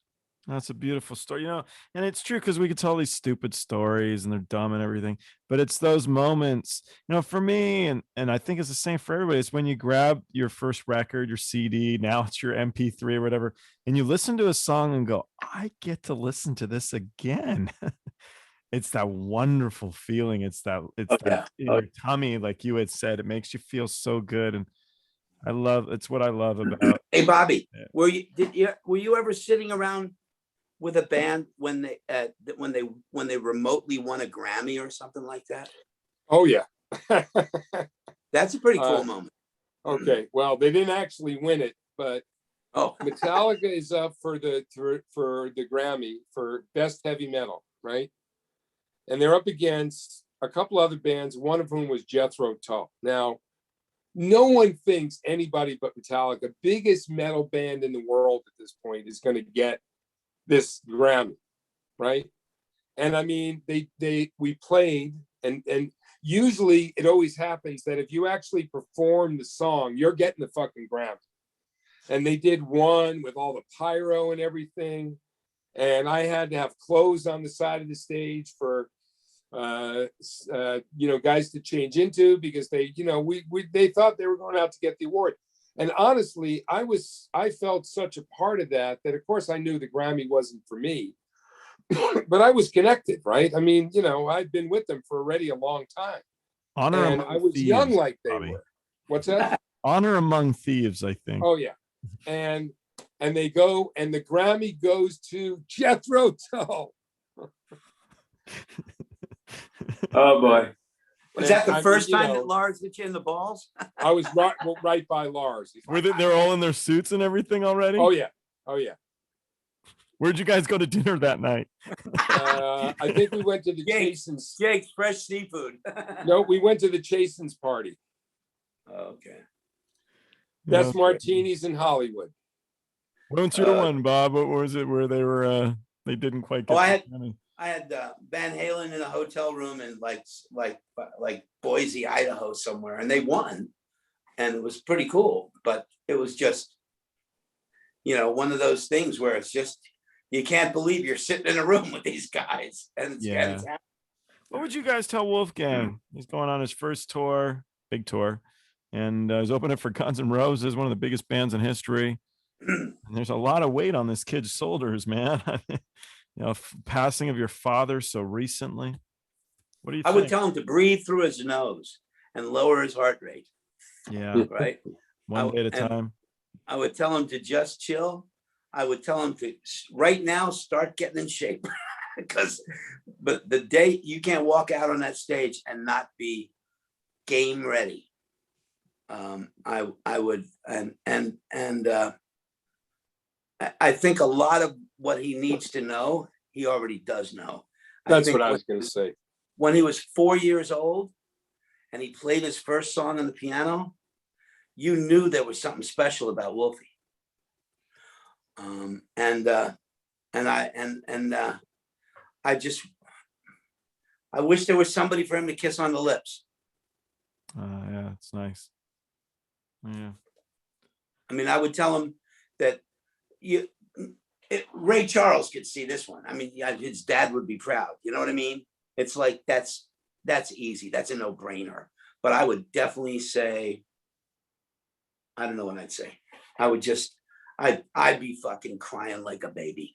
That's a beautiful story, you know, and it's true because we could tell these stupid stories and they're dumb and everything, but it's those moments, you know, for me, and I think it's the same for everybody. It's when you grab your first record, your CD, now it's your MP3 or whatever, and you listen to a song and go, I get to listen to this again. It's that wonderful feeling. It's that in your tummy, like you had said, it makes you feel so good. And it's what I love about. Hey, Bobby, were you ever sitting around with a band when they remotely won a Grammy or something like that? Oh yeah. That's a pretty cool moment. Okay, well, they didn't actually win it, but Metallica is up for the Grammy for Best Heavy Metal, right? And they're up against a couple other bands, one of whom was Jethro Tull. Now, no one thinks anybody but Metallica, biggest metal band in the world at this point, is going to get this Grammy, right? And I mean, we played, and usually it always happens that if you actually perform the song, you're getting the fucking Grammy. And they did one with all the pyro and everything, and I had to have clothes on the side of the stage for guys to change into, because they thought they were going out to get the award. And honestly, I felt such a part of that of course I knew the Grammy wasn't for me, but I was connected, right? I mean, you know, I'd been with them for already a long time, Honor and among I was thieves, young like they Bobby. were. What's that? Honor among thieves, I think. Oh yeah, and they go, and the Grammy goes to Jethro Tull. Oh boy. Was that the And, first you time know, that Lars hit you in the balls? I was right by Lars. They're all in their suits and everything already? Oh yeah, oh yeah. Where'd you guys go to dinner that night? I think we went to the Chasen's. Jake's fresh seafood. No, we went to the Chasen's party. Okay. Best Okay. martinis in Hollywood. What's your one, Bob? What was it where they were they didn't quite get I had Van Halen in a hotel room in like Boise, Idaho somewhere, and they won, and it was pretty cool. But it was just, you know, one of those things where it's just you can't believe you're sitting in a room with these guys, and it's happening. What would you guys tell Wolfgang? He's going on his first tour, big tour, and he's opening for Guns N' Roses, one of the biggest bands in history. And there's a lot of weight on this kid's shoulders, man. You know, passing of your father so recently. What do you think? I would tell him to breathe through his nose and lower his heart rate. Yeah. Right. One day at a time. I would tell him to just chill. I would tell him to right now start getting in shape. But the day you can't walk out on that stage and not be game ready. I would I think a lot of what he needs to know, he already does know. That's what I was going to say. When he was 4 years old and he played his first song on the piano, you knew there was something special about Wolfie. I wish there was somebody for him to kiss on the lips. Yeah, it's nice. Yeah. I mean, I would tell him that Ray Charles could see this one. I mean, yeah, his dad would be proud. You know what I mean? It's like that's easy. That's a no-brainer. But I would definitely say, I don't know what I'd say. I'd be fucking crying like a baby.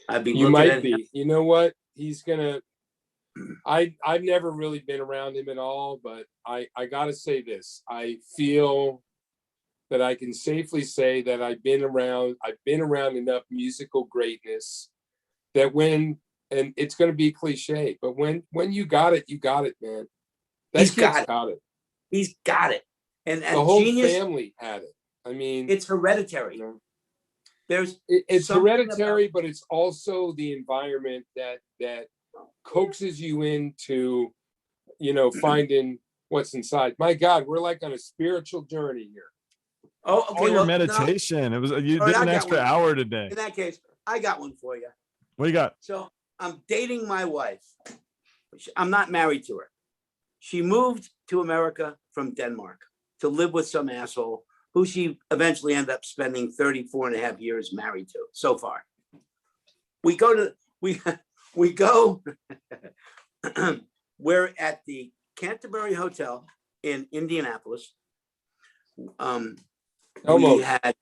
I'd be. You might be. You know what? He's gonna. I've never really been around him at all, but I gotta say this. I feel that I can safely say that I've been around enough musical greatness that and it's going to be cliche, but when you got it, man. He's got it. He's got it. And the whole genius, family had it. I mean, it's hereditary. You know, it's hereditary, but it's also the environment that coaxes you into, you know, finding what's inside. My God, we're like on a spiritual journey here. Oh, okay. Your meditation. No. It was you did an extra hour today. In that case, I got one for you. What do you got? So I'm dating my wife. I'm not married to her. She moved to America from Denmark to live with some asshole who she eventually ended up spending 34 and a half years married to so far. We go, we're at the Canterbury Hotel in Indianapolis. Almost. We had,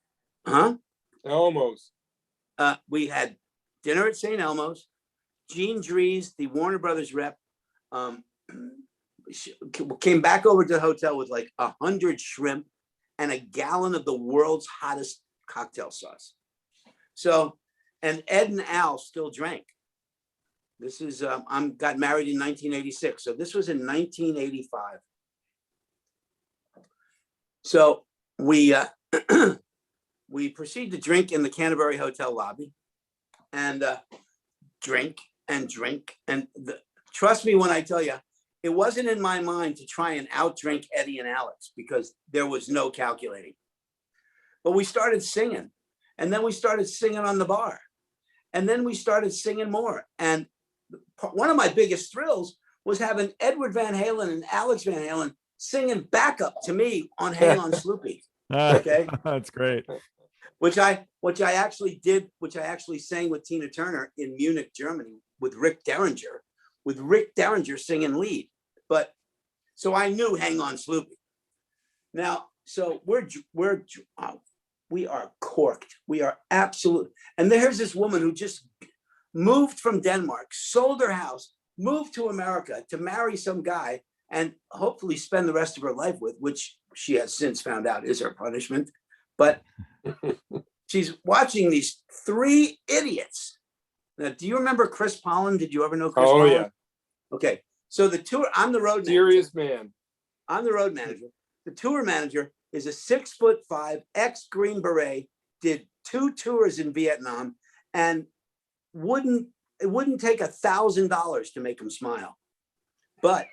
Almost. We had dinner at St. Elmo's. Gene Dries, the Warner Brothers rep, came back over to the hotel with like 100 shrimp and a gallon of the world's hottest cocktail sauce. So, and Ed and Al still drank. This is, got married in 1986. So this was in 1985. So we proceed to drink in the Canterbury Hotel lobby and drink. Trust me when I tell you, it wasn't in my mind to try and outdrink Eddie and Alex because there was no calculating. But we started singing, and then we started singing on the bar, and then we started singing more. And one of my biggest thrills was having Edward Van Halen and Alex Van Halen singing backup to me on "Hang On Sloopy." Okay, that's great. Which I actually sang with Tina Turner in Munich, Germany, with Rick Derringer singing lead. But so I knew "Hang On Sloopy." Now, so we are corked. We are absolute. And there's this woman who just moved from Denmark, sold her house, moved to America to marry some guy and hopefully spend the rest of her life with, which she has since found out is her punishment. But she's watching these three idiots. Now, do you remember Chris Pollan? Did you ever know Chris Pollan? Yeah. Okay. So the tour, I'm the road serious manager. Man. I'm the road manager. The tour manager is a 6'5" ex-Green Beret, did 2 tours in Vietnam, and it wouldn't take $1,000 to make him smile. But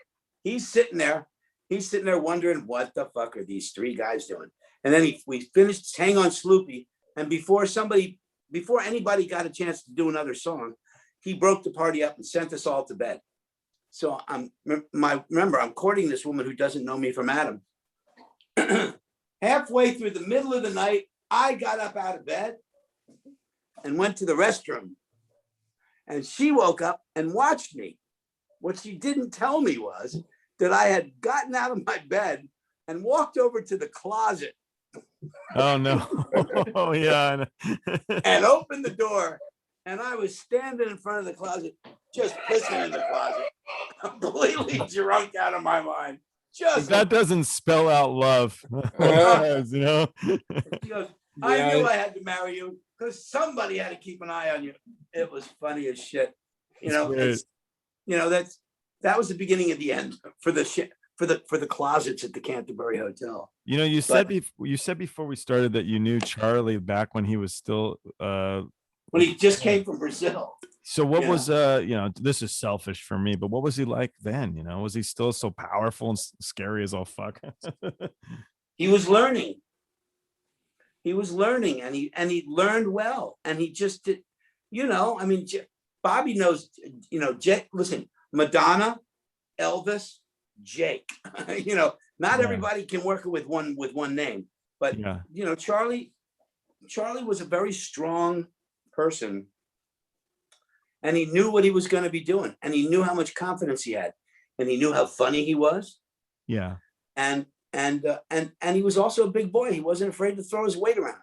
he's sitting there wondering, what the fuck are these three guys doing? And then we finished Hang On Sloopy, and before anybody got a chance to do another song, he broke the party up and sent us all to bed. So remember, I'm courting this woman who doesn't know me from Adam. Halfway through the middle of the night, I got up out of bed and went to the restroom. And she woke up and watched me. What she didn't tell me was that I had gotten out of my bed and walked over to the closet. Oh, no. Oh, yeah. And opened the door. And I was standing in front of the closet, just pissing in the closet, completely drunk out of my mind. Just that doesn't spell out love. You know? She goes, I knew I had to marry you because somebody had to keep an eye on you. It was funny as shit. That was the beginning of the end for the shit. For the closets at the Canterbury Hotel. You know, you said before we started that you knew Charlie back when he was still when he just came from Brazil. So what was this is selfish for me, but what was he like then? You know, was he still so powerful and scary as all fuck? He was learning. And he learned well, and he just did. I mean, Bobby knows. Listen, Madonna, Elvis, Jake. Not everybody can work with one name, but Charlie was a very strong person, and he knew what he was going to be doing, and he knew how much confidence he had, and he knew how funny he was. Yeah. And he was also a big boy. He wasn't afraid to throw his weight around.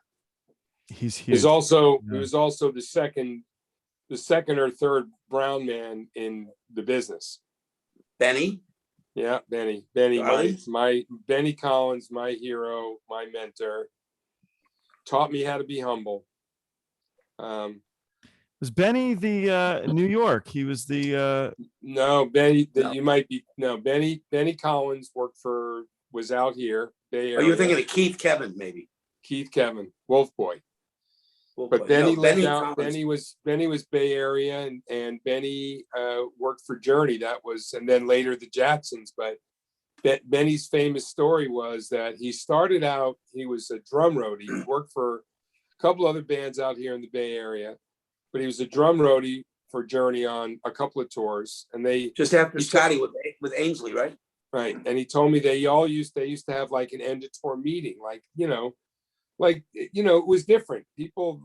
He's huge. He was also the second or third brown man in the business. Benny. Yeah, Benny, Benny Collins, my hero, my mentor, taught me how to be humble. Was Benny the New York? He was the no, Benny. No. You might be Benny Collins was out here. Bay Area. Oh, you're thinking of Keith Kevin, maybe. Keith Kevin, Wolf Boy. But Benny lived out. Benny was Bay Area, and Benny worked for Journey. And then later the Jacksons. But Benny's famous story was that he started out. He was a drum roadie. He worked for a couple other bands out here in the Bay Area, but he was a drum roadie for Journey on a couple of tours. And they just after Scotty with Ainsley, right? Right. And he told me they used to have like an end of tour meeting, it was different. People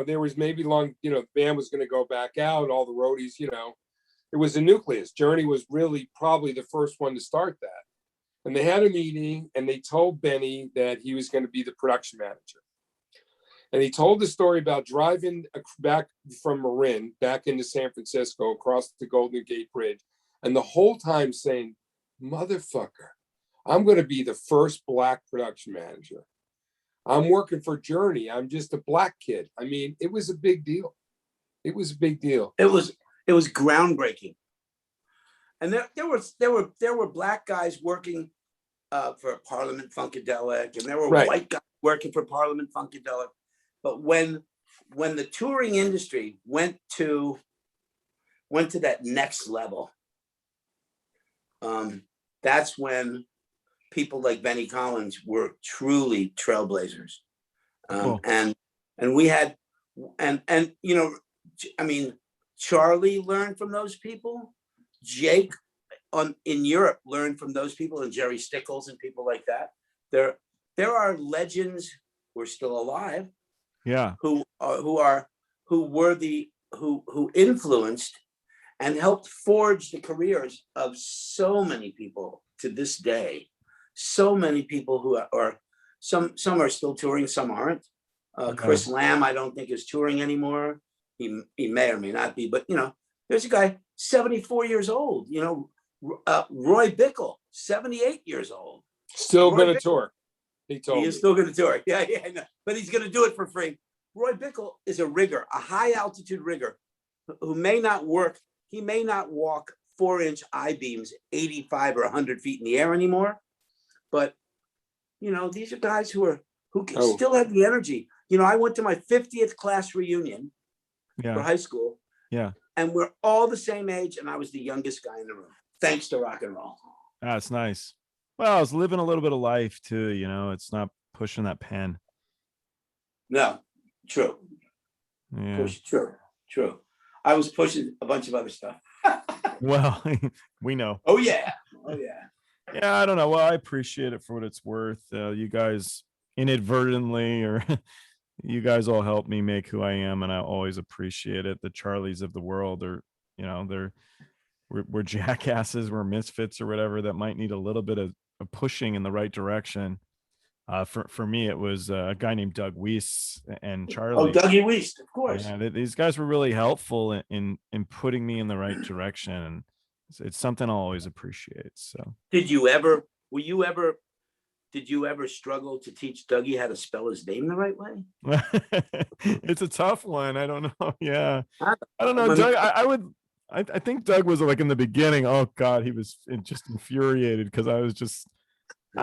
there was maybe the band was going to go back out, all the roadies, it was a nucleus. Journey was really probably the first one to start that. And they had a meeting and they told Benny that he was going to be the production manager. And he told the story about driving back from Marin back into San Francisco across the Golden Gate Bridge. And the whole time saying, motherfucker, I'm going to be the first Black production manager. I'm working for Journey. I'm just a Black kid. I mean, it was a big deal. It was a big deal. It was groundbreaking. And there were Black guys working for Parliament Funkadelic, and there were white guys working for Parliament Funkadelic. But when the touring industry went to that next level, that's when people like Benny Collins were truly trailblazers. Cool. And we had, Charlie learned from those people. Jake in Europe learned from those people, and Jerry Stickles and people like that. There are legends who are still alive. Yeah. Who influenced and helped forge the careers of so many people to this day. So many people who are some are still touring, some aren't. Chris Lamb, I don't think is touring anymore. he may or may not be, but there's a guy 74 years old. Roy Bickle, 78 years old. Still Roy going to Bickle, tour. He told he me. is still going to tour. Yeah, I know. But he's going to do it for free. Roy Bickle is a rigger, a high altitude rigger who may not work. He may not walk 4-inch I-beams 85 or 100 feet in the air anymore. But, these are guys who can still have the energy. I went to my 50th class reunion for high school. Yeah. And we're all the same age. And I was the youngest guy in the room, thanks to rock and roll. That's nice. Well, I was living a little bit of life too. It's not pushing that pen. No, true. Yeah. True. I was pushing a bunch of other stuff. Well, we know. Oh, yeah. Yeah, I don't know. Well, I appreciate it for what it's worth. You guys inadvertently, or you guys all helped me make who I am, and I always appreciate it. The Charlies of the world are, we're jackasses, we're misfits or whatever that might need a little bit of pushing in the right direction. For me, it was a guy named Doug Weiss and Charlie. Oh, Dougie Weiss, of course. Yeah, these guys were really helpful in putting me in the right direction, and it's something I'll always appreciate. So, did you ever struggle to teach Dougie how to spell his name the right way? It's a tough one. I don't know. Yeah, I don't know. Doug, I think Doug was like in the beginning. Oh God, he was just infuriated because I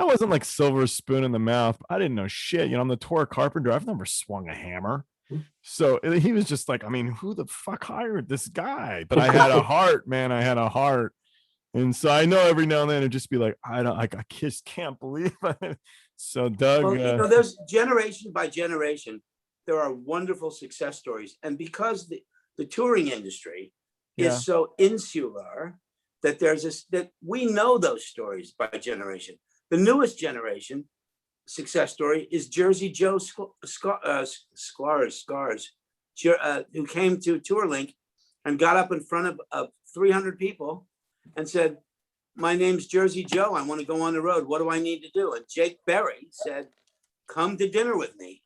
wasn't like silver spoon in the mouth. I didn't know shit. I'm the tour carpenter. I've never swung a hammer. So he was just like, I mean, who the fuck hired this guy? But I had a heart, man. I had a heart. And so I know every now and then it'd just be like, I just can't believe it. So Doug, there's generation by generation, there are wonderful success stories. And because the touring industry is so insular that that we know those stories by generation. The newest generation success story is Jersey Joe Scars, who came to Tourlink and got up in front of 300 people and said, "My name's Jersey Joe. I want to go on the road. What do I need to do?" And Jake Berry said, "Come to dinner with me."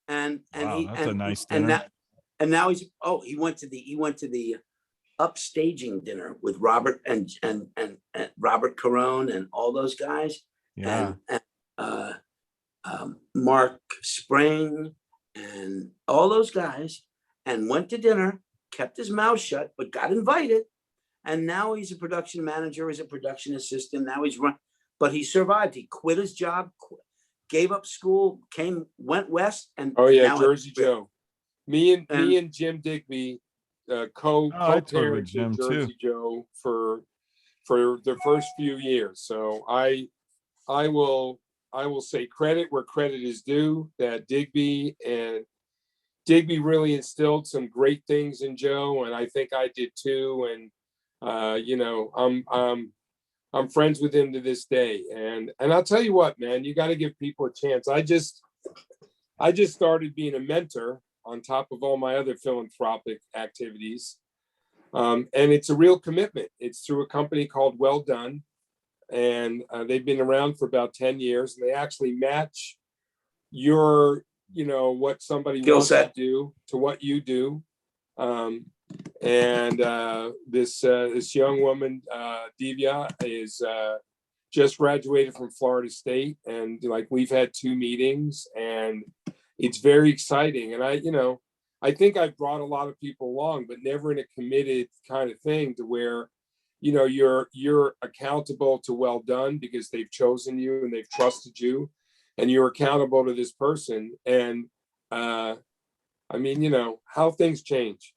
And wow, that's a nice dinner. And now he went to the upstaging dinner with Robert and Robert Carone and all those guys. Yeah. And Mark Spring and all those guys, and went to dinner, kept his mouth shut, but got invited. And now he's a production manager, he's a production assistant. Now but he survived. He quit his job, gave up school, went west. And Jersey Joe. Me and Jim Digby co-parented Jersey Joe for the first few years. So I will say credit where credit is due, that Digby really instilled some great things in Joe, and I think I did too. And I'm friends with him to this day. And I'll tell you what, man, you got to give people a chance. I just started being a mentor on top of all my other philanthropic activities. And it's a real commitment. It's through a company called Well Done. And they've been around for about 10 years. And they actually match your, what somebody wants to do to what you do. This young woman, Divya, is just graduated from Florida State. And we've had 2 meetings, and it's very exciting. And I think I've brought a lot of people along, but never in a committed kind of thing to where, you're accountable to Well Done because they've chosen you and they've trusted you, and you're accountable to this person. And how things change.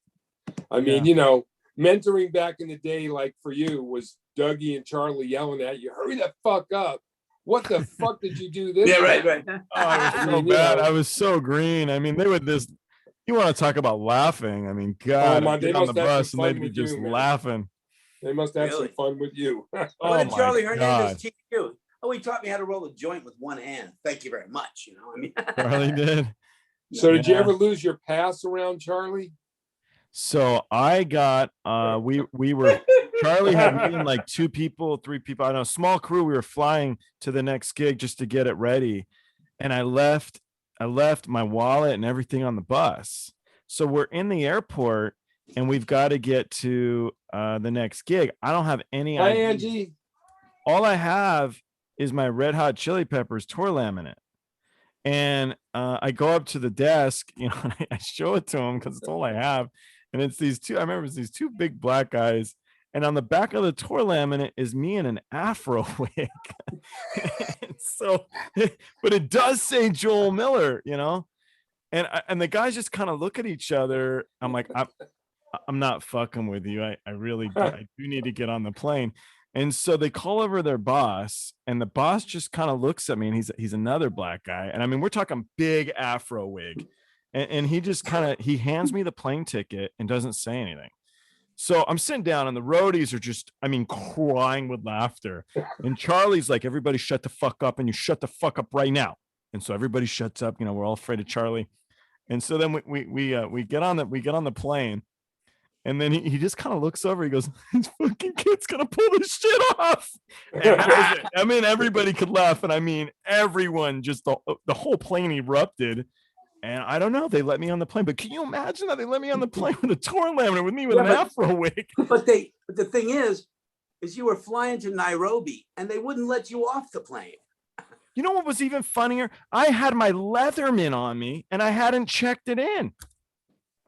Mentoring back in the day, like for you, was Dougie and Charlie yelling at you, "Hurry the fuck up. What the fuck did you do this?" Yeah, right. Oh, I was so bad. I was so green. I mean, they would you want to talk about laughing. I mean, God, I'd get on the bus and they'd be just laughing. They must have some fun with you. What did Charlie Hernandez teach you? Oh, he taught me how to roll a joint with one hand. Thank you very much. Charlie did. So did you ever lose your pass around Charlie? So I got we were Charlie had me and like 2 people, 3 people, I don't know, small crew. We were flying to the next gig just to get it ready. And I left my wallet and everything on the bus. So we're in the airport and we've got to get to the next gig. I don't have any Hi, idea. Angie. All I have is my Red Hot Chili Peppers tour laminate. And I go up to the desk, you know, and I show it to him because it's all I have. And it's these two, I remember it's these two big black guys. And on the back of the tour laminate is me in an afro wig. So, but it does say Joel Miller, you know? And the guys just kind of look at each other. I'm like, I'm not fucking with you. I really I do need to get on the plane. And so they call over their boss, and the boss just kind of looks at me, and he's another black guy. And I mean, we're talking big afro wig. And he just kind of, he hands me the plane ticket and doesn't say anything. So I'm sitting down and the roadies are just, I mean, crying with laughter. And Charlie's like, everybody shut the fuck up, and you shut the fuck up right now. And so everybody shuts up, you know, we're all afraid of Charlie. And so then we get on the plane. And then he just kind of looks over. He goes, this fucking kid's going to pull this shit off. And I mean, everybody could laugh. And I mean, everyone, just the whole plane erupted. And I don't know, they let me on the plane. But can you imagine that they let me on the plane with a tour laminate with me with an afro wig? But the thing is you were flying to Nairobi and they wouldn't let you off the plane. You know what was even funnier? I had my Leatherman on me and I hadn't checked it in.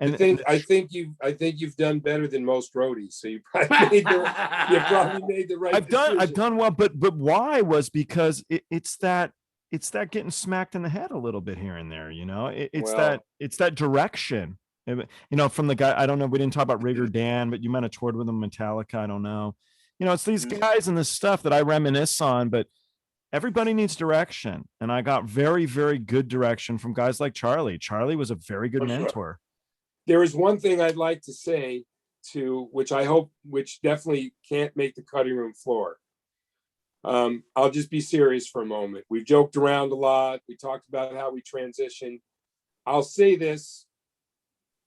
And I think you've done better than most roadies. So you probably made the right decision. I've done well, but why was because it's that getting smacked in the head a little bit here and there, you know. It's that direction, you know, from the guy. I don't know, we didn't talk about Rigger Dan, but you might have toured with him, Metallica, I don't know, you know. It's these guys and this stuff that I reminisce on, but everybody needs direction, and I got very, very good direction from guys like Charlie was a very good mentor. Sure. There is one thing I'd like to say which definitely can't make the cutting room floor. I'll just be serious for a moment. We've joked around a lot. We talked about how we transitioned. I'll say this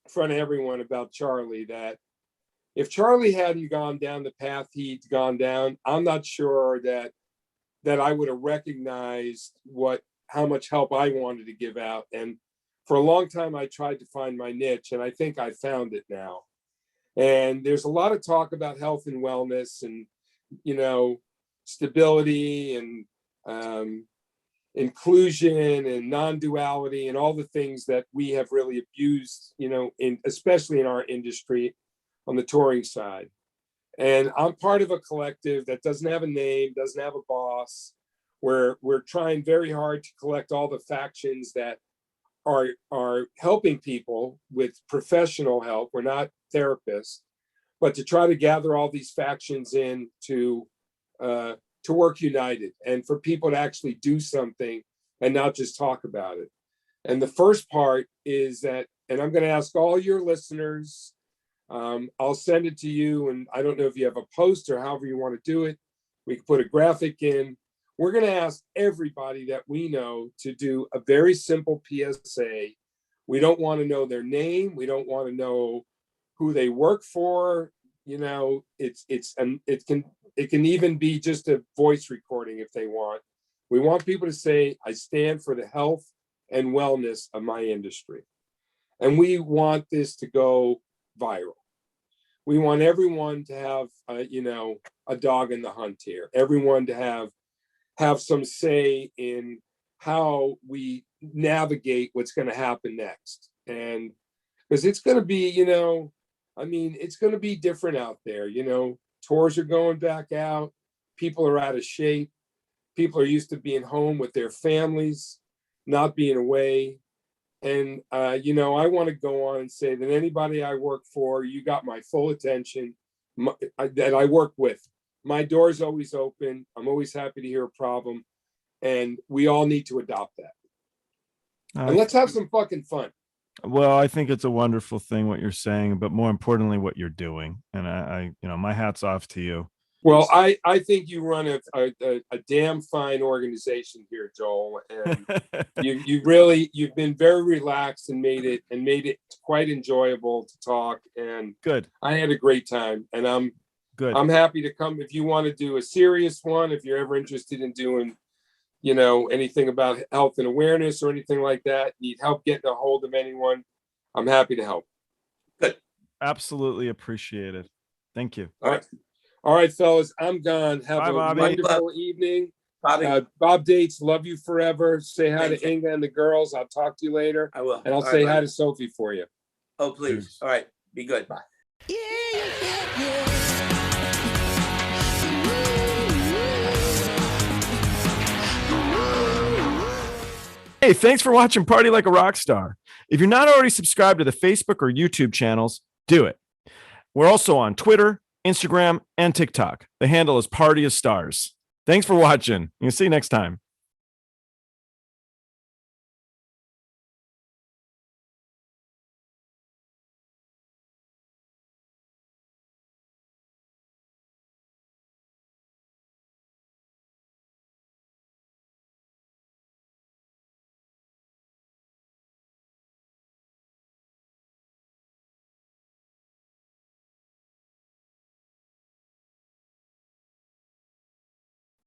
in front of everyone about Charlie, that if Charlie hadn't gone down the path he'd gone down, I'm not sure that I would have recognized how much help I wanted to give out. And for a long time, I tried to find my niche, and I think I found it now. And there's a lot of talk about health and wellness and, you know, stability and inclusion and non-duality and all the things that we have really abused, you know, especially in our industry on the touring side. And I'm part of a collective that doesn't have a name, doesn't have a boss, where we're trying very hard to collect all the factions that are helping people with professional help. We're not therapists, but to try to gather all these factions in to work united and for people to actually do something and not just talk about it. And the first part is that, and I'm going to ask all your listeners, I'll send it to you, and I don't know if you have a post or however you want to do it. We can put a graphic in. We're going to ask everybody that we know to do a very simple PSA. We don't want to know their name. We don't want to know who they work for. You know, it can even be just a voice recording if they want. We want people to say, I stand for the health and wellness of my industry. And we want this to go viral. We want everyone to have, a dog in the hunt here. Everyone to have some say in how we navigate what's going to happen next. And because it's going to be, it's going to be different out there. You know, tours are going back out. People are out of shape. People are used to being home with their families, not being away. And, I want to go on and say that anybody I work for, you got my full attention, that I work with. My door's always open. I'm always happy to hear a problem. And we all need to adopt that. And let's have some fucking fun. Well, I think it's a wonderful thing what you're saying, but more importantly, what you're doing. And I my hat's off to you. Well, I think you run a damn fine organization here, Joel. And you've been very relaxed and made it quite enjoyable to talk. And good. I had a great time, and I'm happy to come if you want to do a serious one. If you're ever interested in doing, anything about health and awareness or anything like that, need help getting a hold of anyone, I'm happy to help. Absolutely appreciated. Thank you. All right, fellas, I'm gone. Have Bye, a Bobby. wonderful evening. Bobby, Bob Daitz, love you forever. Say hi Thank to Inga and the girls. I'll talk to you later. I will. And I'll All say right, hi buddy. to Sophie for you. Oh, please. Cheers. All right. Be good. Bye. Hey, thanks for watching Party Like a Rock Star. If you're not already subscribed to the Facebook or YouTube channels, do it. We're also on Twitter, Instagram, and TikTok. The handle is Party of Stars. Thanks for watching. We'll see you next time.